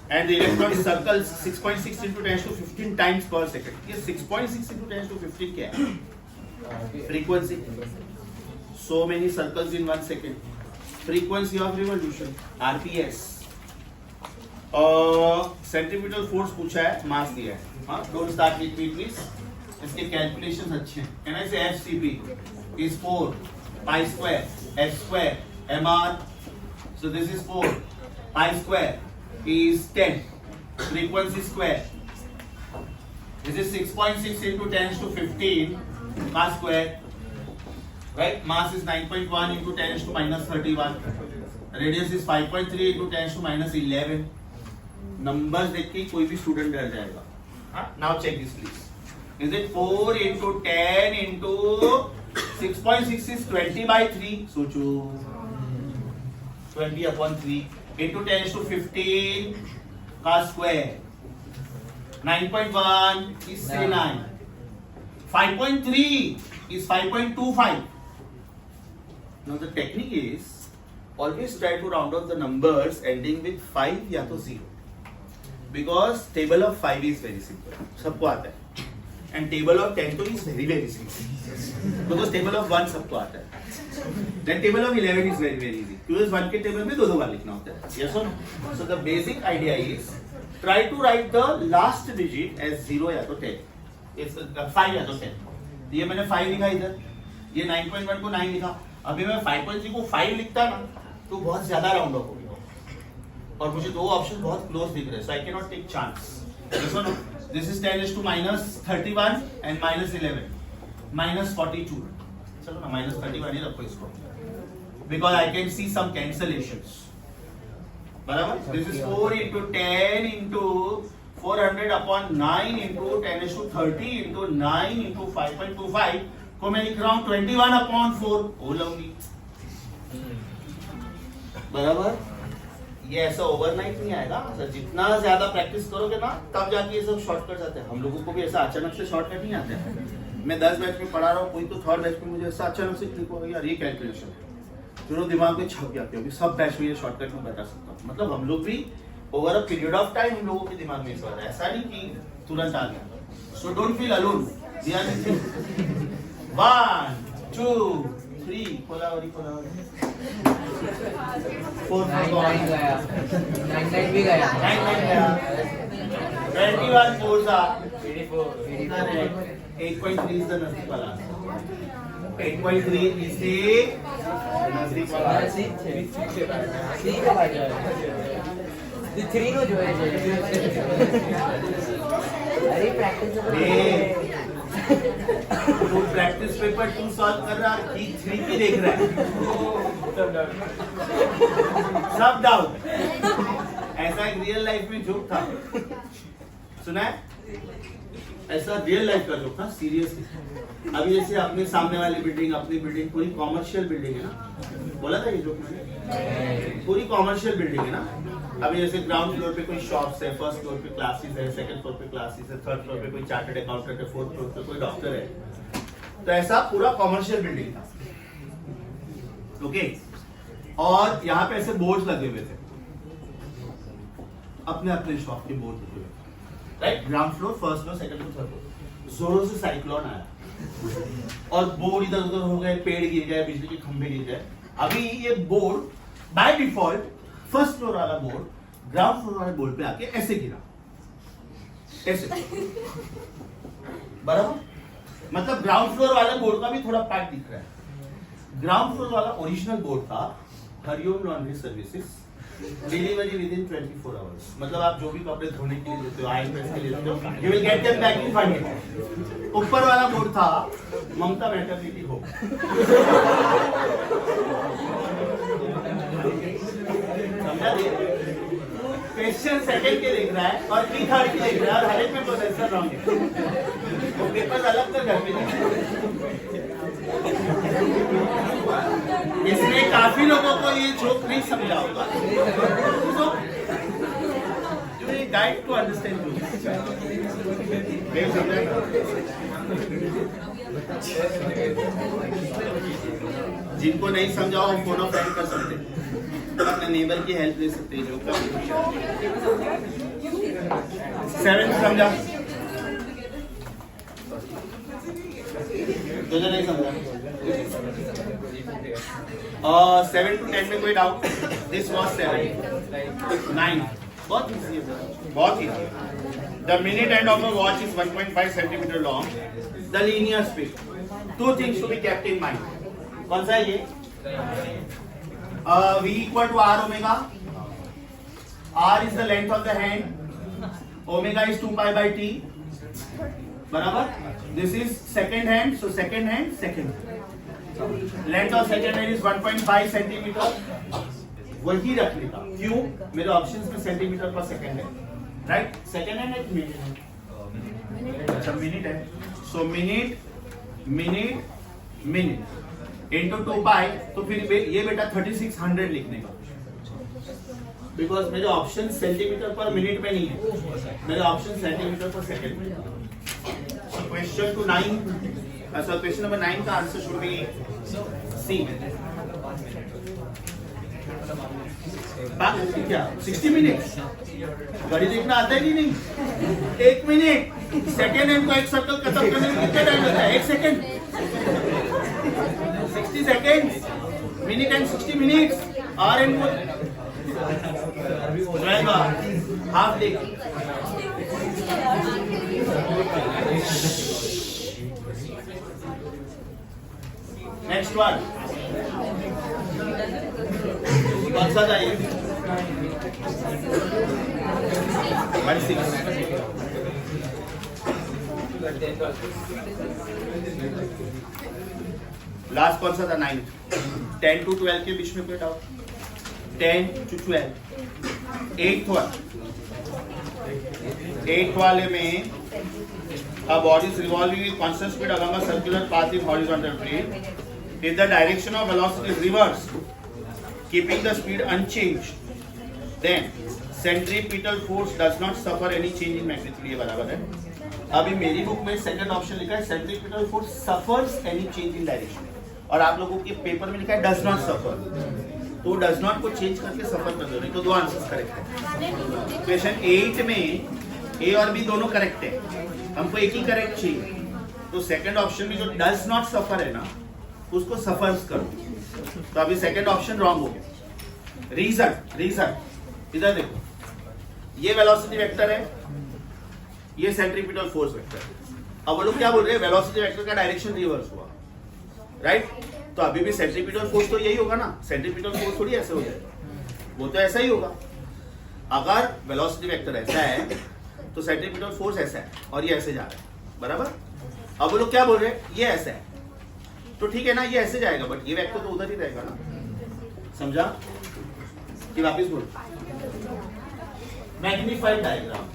And the electron circles 6.6 into 10 to 15 times per second. ये 6.6 into 10 to 15 क्या है? Frequency. So many circles in 1 second. Frequency of revolution, RPS. Centrifugal force पूछा है, मास दिया है. हाँ, don't start with me please. इसके calculations अच्छे हैं. कैन आई से FCP is 4 pi square F square MR. So this is 4 pi square is 10. Frequency square. This is 6.6 into 10 to 15 का square. Right? Mass is 9.1 into 10 to minus 31. Radius is 5.3 into 10 to minus 11. Numbers देख के कोई भी student डर जाएगा. Now check this please. Is it 4 into 10 into 6.6 is 20 by 3. सोचो, 20 upon 3 into 10 to 15 का square. 9.1 is 9. 5.3 is 5.25. Now the technique is always try to round off the numbers ending with 5 या तो 0. Because table of 5 is very simple, सबको आता है. And table of 10 तो is very simple. Because table of 1 सबको आता है. Then table of 11 is very easy. Because 1 के टेबल में दो बार लिखना होता है. Yes or no? So the basic idea is try to write the last digit as 0 या तो 10. It's 5 या तो 10. ये मैंने 5 लिखा इधर. ये 9.1 को 9 लिखा. अभी मैं 5.3 को 5 लिखता ना तो बहुत ज्यादा राउंड ऑफ हो गया. और मुझे दो ऑप्शन बहुत क्लोज दिख रहे हैं, so I cannot take chance. This is 10 to minus 31 and minus 11, minus 42. चलो ना minus 31 ही रखो इसको, because I can see some cancellations. बराबर? This is 4 into 10 into 400 upon 9 into 10 to 30 into 9 into 5.25 को मैं लिख रहा हूँ 21 upon 4. Oh lovely. बराबर? ये ऐसा ओवरनाइट नहीं आएगा। तो जितना ज्यादा प्रैक्टिस करोगे ना तब जाके ये सब शॉर्टकट आते हैं। हम लोगों को भी ऐसा अचानक से शॉर्टकट नहीं आते हैं। मैं 10 बैच में पढ़ा रहा हूँ, कोई तो थर्ड बैच में मुझे ऐसा अचानक से क्लिक हो गया, यार ये कैलकुलेशन है, जो दिमाग में छप गया, क्योंकि सब बैच में ये शॉर्टकट में बता सकता हूँ। मतलब हम लोग भी over a period of time हम लोगों के दिमाग में ऐसा ऐसा नहीं कि तुरंत आ गया। So don't feel alone. 1 2 3 Kolaveri 4 9 गया 9 भी गया 21 4 84 8.3 is the नजदीक वाला। 8.3 is the नजदीक वाला। थ्री को जो है अरे प्रैक्टिस तो प्रैक्टिस पेपर 2 सॉल्व कर रहा है, 3 की देख रहा है, सब डाउट। ऐसा एक रियल लाइफ में जोक था, सुना है? ऐसा रियल लाइफ का जोक था, सीरियसली। अभी जैसे अपने सामने वाली बिल्डिंग, अपनी बिल्डिंग पूरी कॉमर्शियल बिल्डिंग है ना, बोला था ये जोक मैंने, पूरी कॉमर्शियल बिल्डिंग है ना। अभी जैसे ग्राउंड फ्लोर पे कोई शॉप्स है, फर्स्ट फ्लोर पे क्लासेस है, सेकंड फ्लोर पे क्लासेस है, थर्ड फ्लोर पे कोई चार्टर्ड अकाउंटेंट है, फोर्थ फ्लोर पे कोई डॉक्टर है। तो ऐसा पूरा कॉमर्शियल बिल्डिंग था, ओके। और यहाँ पे ऐसे बोर्ड लगे हुए थे, अपने अपने शॉप के बोर्ड लगे हुए थे, right. Ground floor, first floor, second floor, third floor. जोरों से साइक्लोन आया और बोर्ड इधर उधर हो गए, पेड़ गिर गए, बिजली के खंभे गिर गए। अभी ये board by default first floor वाला बोर्ड ग्राउंड फ्लोर वाले बोर्ड पे आके ऐसे गिरा, ऐसे, बराबर। मतलब ग्राउंड फ्लोर वाले बोर्ड का भी थोड़ा पार्ट दिख रहा है। ग्राउंड फ्लोर वाला ओरिजिनल बोर्ड था Hariom laundry services, delivery with in 24 hours. मतलब आप जो भी कपड़े धोने के लिए देते हो, आयरन प्रेस के लिए देते हो, you will get them back in 5 minutes. ऊपर वाला बोर्ड था ममता मैटरनिटी होम। समझा? क्वेश्चन सेकंड के देख रहा है और की थर्ड की देख रहा है, और हर एक में प्रोसेसर रॉन्ग है। वो पेपर अलग कर घर पे। इसमें काफी लोगों को ये जोक नहीं समझा होगा, तो you guide to understand joke. जिनको नहीं समझा वो फोन ऑफ फ्रेंड कर सकते, अपने नेबर की हेल्प ले सकते हैं। जो का 7 समझा, तुझे नहीं समझा? 7 to 10 में कोई डाउट? दिस वॉज 7 9 बहुत इजी है, बहुत इजी है। The minute hand of a watch is 1.5 centimetre long. The linear speed, 2 things to be kept in mind. कौन सा है ये? V equal to R omega. R is the length of the hand. Omega is 2 pi by T. बराबर? This is second hand, so second hand, second. Length of second hand is 1.5 centimetre. वही रखने का, क्यों? मेरे options में centimetre पर second है, right? Second hand है, मिनट है, अच्छा मिनट है। सो मिनट मिनट मिनट इंटू 2 पाई, तो फिर ये बेटा 3600 लिखने का, बिकॉज मेरे ऑप्शन सेंटीमीटर पर मिनट में नहीं है, मेरे ऑप्शन सेंटीमीटर पर सेकंड में है। क्वेश्चन टू 9, क्वेश्चन नंबर 9 का आंसर शुड बी सी। क्या 60 मिनट घड़ी देखना आता है कि नहीं? 1 मिनट सेकेंड हैंड को एक सर्कल खत्म करने में कितना टाइम लगता है? 1 second. 60 seconds, minute and 60 minutes, R and जाएगा हाफ डे। नेक्स्ट वन कौन सा था ये? 16 लास्ट कौन सा था? 9 10 to 12 के बीच में कोई डाउट? 10 to 12 8th वाले में a body is revolving with constant speed along a circular path in horizontal plane. If the direction of velocity is reversed, keeping the speed unchanged, then centripetal force does not suffer any change in magnitude, ये बराबर है। अभी मेरी book में second option लिखा है centripetal force suffers any change इन direction, और आप लोगों के पेपर में लिखा है डज नॉट सफर, तो डज नॉट को चेंज करके सफर कर दो, नहीं तो दो आंसर्स करेक्ट है। क्वेश्चन 8 में ए और बी दोनों करेक्ट है, हमको एक ही करेक्ट चाहिए, तो सेकंड ऑप्शन में जो डज नॉट सफर है ना उसको सफर्स करो, तो अभी सेकंड ऑप्शन रॉन्ग हो गया। रीजन इधर देखो, ये वेलोसिटी वेक्टर है, ये सेंट्रीपिटल फोर्स वेक्टर है। अब वो लोग क्या बोल रहे हैं, वेलोसिटी वेक्टर का डायरेक्शन रिवर्स हुआ, राइट? तो अभी भी सेंट्रीपिटल फोर्स तो यही होगा ना, सेंट्रीपिटल फोर्स थोड़ी ऐसे हो जाएगा, वो तो ऐसा ही होगा। अगर वेलोसिटी वेक्टर ऐसा है तो सेंट्रीपिटल फोर्स ऐसा है और ये ऐसे जा रहा है, बराबर? अब वो लोग क्या बोल रहे हैं, ये ऐसा है, तो ठीक है ना, ये ऐसे जाएगा, बट ये वेक्टर तो उधर ही रहेगा ना, समझा? कि वापिस बोल, magnified diagram,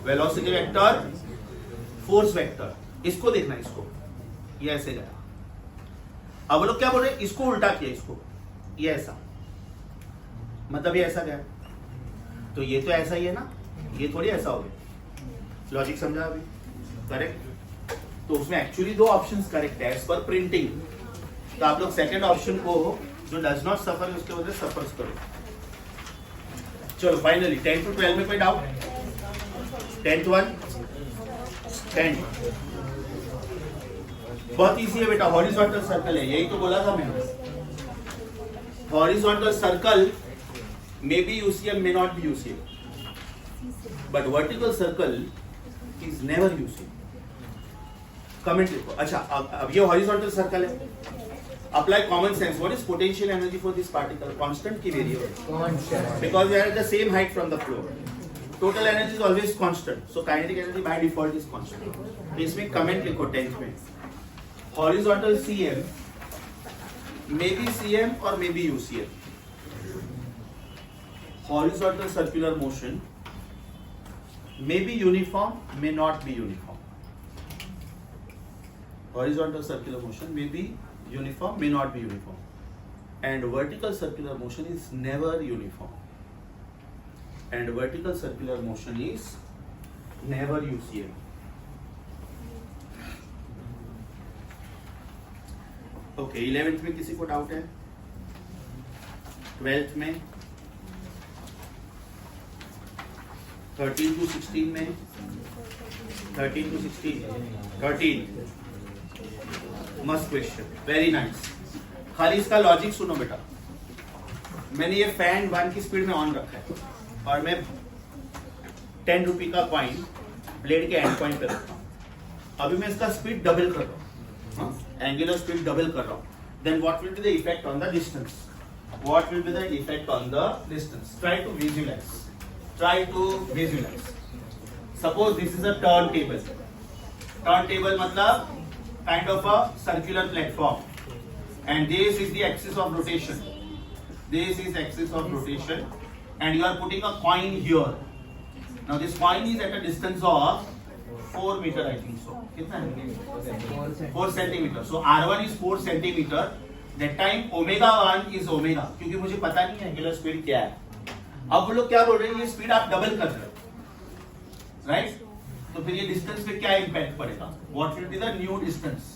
velocity vector, force vector, इसको देखना, इसको ये ऐसे गया। अब वो लोग क्या बोल रहे हैं, इसको उल्टा किया, इसको ये ऐसा, मतलब ये ऐसा गया, तो ये तो ऐसा ही है ना, ये थोड़ी ऐसा हो गया। लॉजिक समझा अभी? करेक्ट। तो उसमें एक्चुअली दो ऑप्शंस करेक्ट है एज पर प्रिंटिंग, तो आप लोग सेकंड ऑप्शन को जो डज नॉट सफर है उसके वजह से सफर्स करो। चलो फाइनली 10 to 12 में कोई डाउट? 10th वन, 10 बहुत इजी है बेटा, हॉरिजॉन्टल सर्कल है, यही तो बोला था मैंने। Horizontal circle may be UCM, may not be UCM, but vertical circle is never UCM. Comment लिखो। अच्छा, अब ये हॉरिजॉन्टल सर्कल है, apply common sense. What is potential energy for this particle? Constant की variable? Because they are at the same height from the floor. Total energy is always constant. So kinetic energy by default is constant. तो इसमें comment लिखो 10th में. Horizontal CM, maybe CM or maybe UCM. Horizontal circular motion may be uniform, may not be uniform. Horizontal circular motion may be uniform, may not be uniform, and vertical circular motion is never uniform, and vertical circular motion is never UCM. Okay, 11th में किसी को doubt है? 12th में, 13 to 16 में, 13 to 16, 13 मस्त question, very nice. खाली इसका logic सुनो बेटा। मैंने ये फैन 1 की स्पीड में ऑन रखा है और मैं 10 रुपए का कॉइन ब्लेड के एंड पॉइंट पे रखता हूँ। अभी मैं इसका स्पीड डबल कर रहा हूँ, एंगुलर स्पीड डबल कर रहा हूँ, then what will be the effect on the distance? What will be the effect on the distance? Try to visualise, try to visualise. Suppose this is a turntable. Turntable मतलब kind of a circular platform, and this is the axis of rotation. This is axis of rotation, and you are putting a coin here. Now this coin is at a distance of 4 meter, I think so. कितना है? 4 centimeter. So R1 is 4 centimeter. That time omega 1 is omega, क्योंकि मुझे पता नहीं है angular speed क्या है। अब वो लोग क्या बोल रहे हैं, ये स्पीड आप डबल कर रहे हो, राइट? तो फिर ये डिस्टेंस पे क्या इंपैक्ट पड़ेगा? What will be the new distance?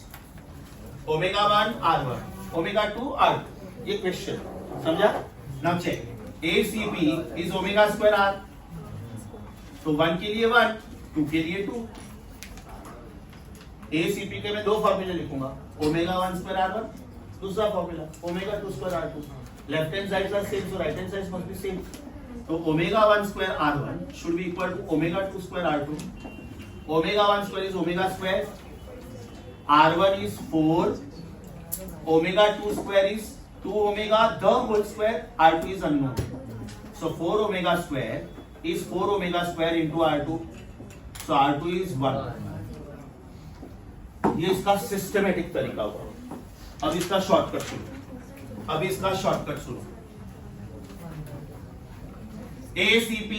Omega 1 R1, omega 2 R2। ये क्वेश्चन समझा? नाउ चेक, ACB इज ओमेगा स्क्वायर R, तो 1 के लिए 1, 2 के लिए 2। ACB के मैं दो फॉर्मूले लिखूंगा, ओमेगा 1 स्क्वायर R1, दूसरा formula omega 2 square R2। Left hand side का same, so right hand side must be same. तो omega 1 square R1 should be equal to omega 2 square R2। Omega 1 square is omega square, R1 is 4, omega 2 square is 2 omega the whole square, R2 is unknown. So 4 omega square is 4 omega square into R2, so R2 is 1. ये इसका systematic तरीका हुआ। अब इसका shortcut सुनो, अब इसका shortcut सुनो। ACP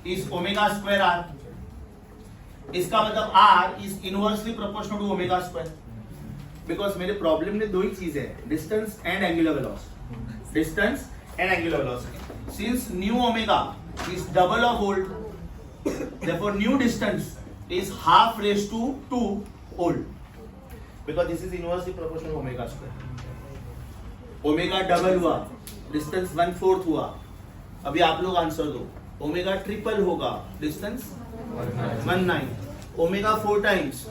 is omega square R, इसका मतलब R is inversely proportional to omega square, because मेरे प्रॉब्लम में दो ही चीजें हैं, distance and angular velocity. distance and angular velocity. Since new omega is double of old, therefore new distance is half raised to 2 old, because this is inversely proportional to omega square. Omega double हुआ, distance 1/4 हुआ. अभी आप लोग answer दो. Omega triple होगा, distance 1/9. Omega 4 times,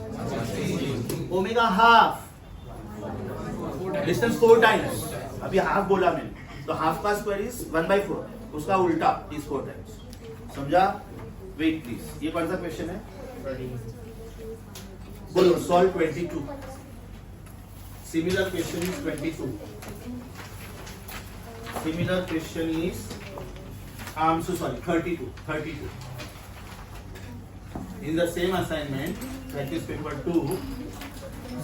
omega half, distance 4 times. अभी half बोला मैंने, तो हाफ का स्क्वायर इज 1/4, उसका उल्टा इज 4 टाइम्स. समझा? Wait please. ये कौन सा क्वेश्चन है? बोलो. Solve 22. Similar question is 22. Similar question is, I'm so sorry, 32. In the same assignment, that is paper 2,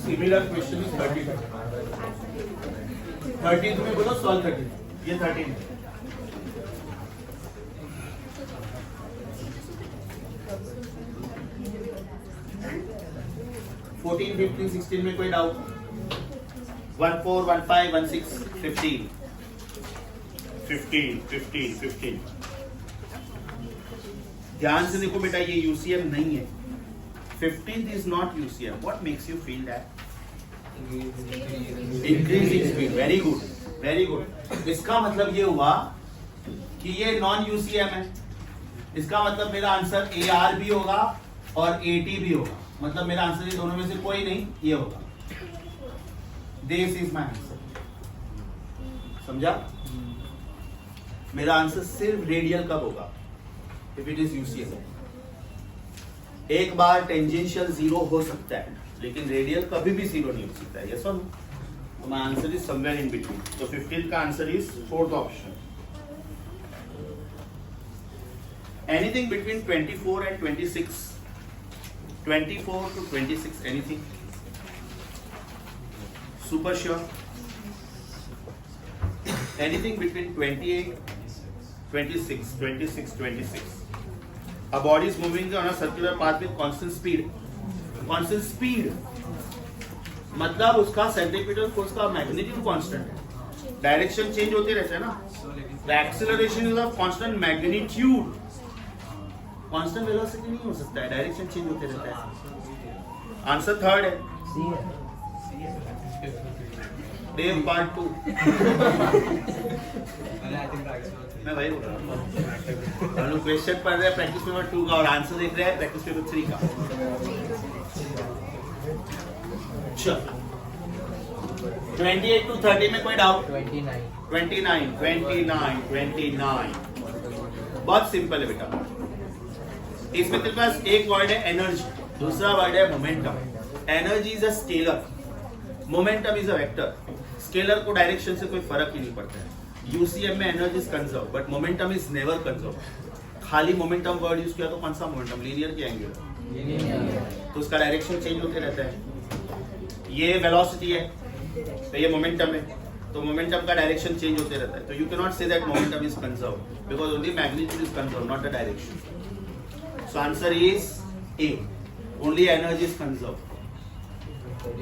similar question is 32. 13 में बोलो solve 13. ये 13 है. फोर्टीन 15 16 में कोई डाउट? 1 4 1 5 1 6 15. 15. ध्यान से देखो बेटा, ये यूसीएम नहीं है. 15th is not UCM. What makes you feel that? Increasing speed. Very good. इसका मतलब ये हुआ कि ये नॉन यूसीएम है. इसका मतलब मेरा आंसर AR भी होगा और AT भी होगा. मतलब मेरा आंसर ये दोनों में से कोई नहीं, ये होगा. This is my answer. समझा? मेरा आंसर सिर्फ रेडियल कब होगा? If it is UCM. एक बार टेंजेंशियल 0 हो सकता है, लेकिन रेडियल कभी भी 0 नहीं हो सकता है. यस और नो? तो my answer is somewhere in between. तो 15 का answer is fourth option. Anything between 24 and 26. 24 to 26, anything? Super sure. Anything between 28, 26. A body is moving on a circular path with constant speed. Constant speed. मतलब उसका centripetal force का magnitude constant है. Direction change होते रहते हैं ना. The acceleration is of constant magnitude. Constant velocity नहीं हो सकता है, डायरेक्शन चेंज होते रहता है. आंसर थर्ड है. देव पार्ट 2. मैं वही बोल रहा हूँ. हम लोग क्वेश्चन पढ़ रहे हैं प्रैक्टिस पेपर 2 का और आंसर देख रहे हैं प्रैक्टिस पेपर 3 का. चलो 28 to 30 में कोई डाउट? 29. बहुत सिंपल है बेटा. इसमें तेरे पास एक वर्ड है एनर्जी, दूसरा वर्ड है momentum. Energy is a scalar, momentum is a vector. Scalar को डायरेक्शन से कोई फर्क ही नहीं पड़ता है. यूसीएम में energy is conserve but momentum is never conserve. खाली मोमेंटम वर्ड यूज किया तो कौन सा मोमेंटम? लीनियर की एंगुलर. तो उसका डायरेक्शन चेंज होते रहता है. ये वेलोसिटी है तो ये मोमेंटम है, तो मोमेंटम का डायरेक्शन चेंज होते रहता है. तो you can not say that momentum is conserve because only magnitude is conserve, not the direction. So answer is a. Only energy is conserve.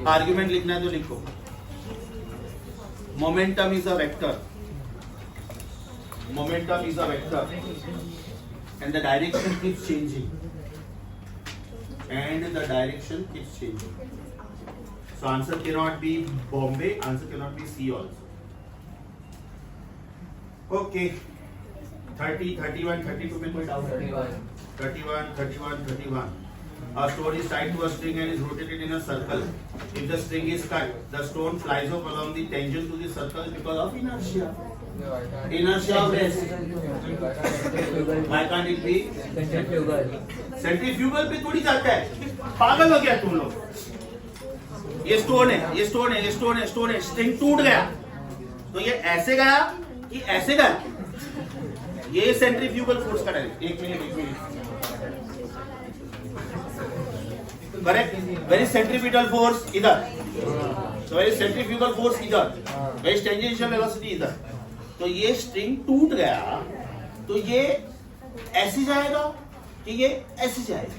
Argument लिखना है तो लिखो. Momentum is a vector. And the direction keeps changing. So answer cannot be Bombay. Answer cannot be C also. Okay. 30, 31, 32 में कोई doubt? 31. A stone is tied to a string and is rotated in a circle. If the string is cut, the stone flies off along the tangent to the circle because of inertia. Inertia of rest. Why can't it be? Centrifugal पे थोड़ी जाता है. पागल हो गया तुम लोग. ये स्टोन है. स्ट्रिंग टूट गया तो ये ऐसे गया कि ऐसे गया. ये सेंट्रीफ्यूगल फोर्स का डायरेक्ट. एक minute. Correct. Very centripetal force इधर, तो वेरी सेंट्रीफ्यूगल फोर्स इधर, वेरी टेंजेंशियल वेलोसिटी इधर. तो ये स्ट्रिंग टूट गया तो ये ऐसे जाएगा कि ये ऐसे जाएगा.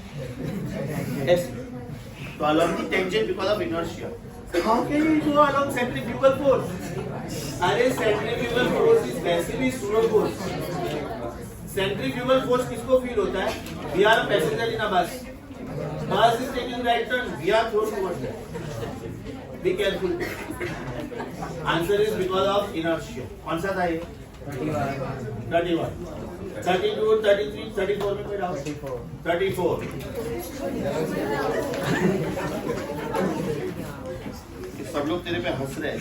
ऐसे. तो along the tangent because of inertia. How can you go along centrifugal force? अरे centrifugal force is वैसे भी pseudo force. Centrifugal force किसको feel होता है? We are a passenger in a bus. Bus is taking right turn. We are thrown towards that. Be careful. Answer is because of inertia. कौन सा था ये? 31. 32, 33, 34 में कोई डाउट? 34. सब लोग तेरे पे हंस रहे हैं.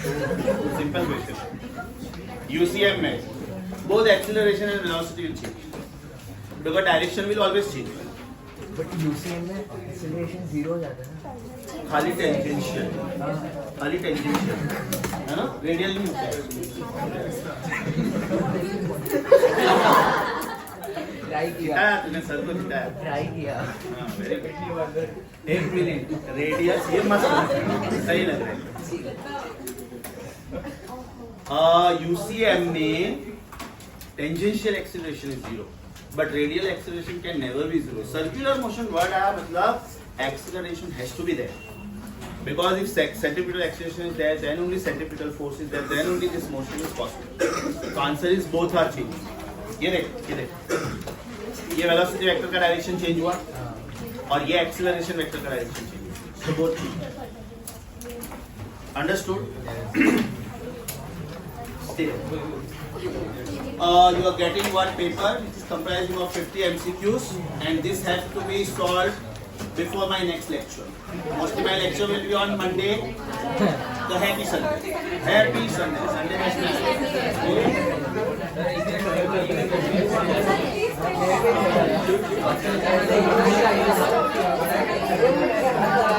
Simple question. UCM में both acceleration and velocity will change. Because direction will always change. But UCM में एक्सेलरेशन 0 हो जाता है ना. खाली टेंजेंशियल है ना, रेडियल नहीं होता है. ट्राई किया जिताया तूने, सर को जिताया. ट्राई किया. हाँ, very good. एक मिनट, रेडियस ये मस्त सही लग रहा है. UCM में tangential acceleration is 0 but radial acceleration can never be 0. Circular motion word आया मतलब acceleration has to be there. Because if centripetal acceleration is there, then only centripetal force is there, then only this motion is possible. So answer is both are changing. ये देख. ये velocity vector का direction change हुआ और ये acceleration vector का direction change हुआ. So both change. Understood? Stay. You are getting one paper which is comprising of 50 MCQs and this has to be solved before my next lecture. Mostly my lecture will be on Monday. So happy Sunday. Happy Sunday. Sunday best.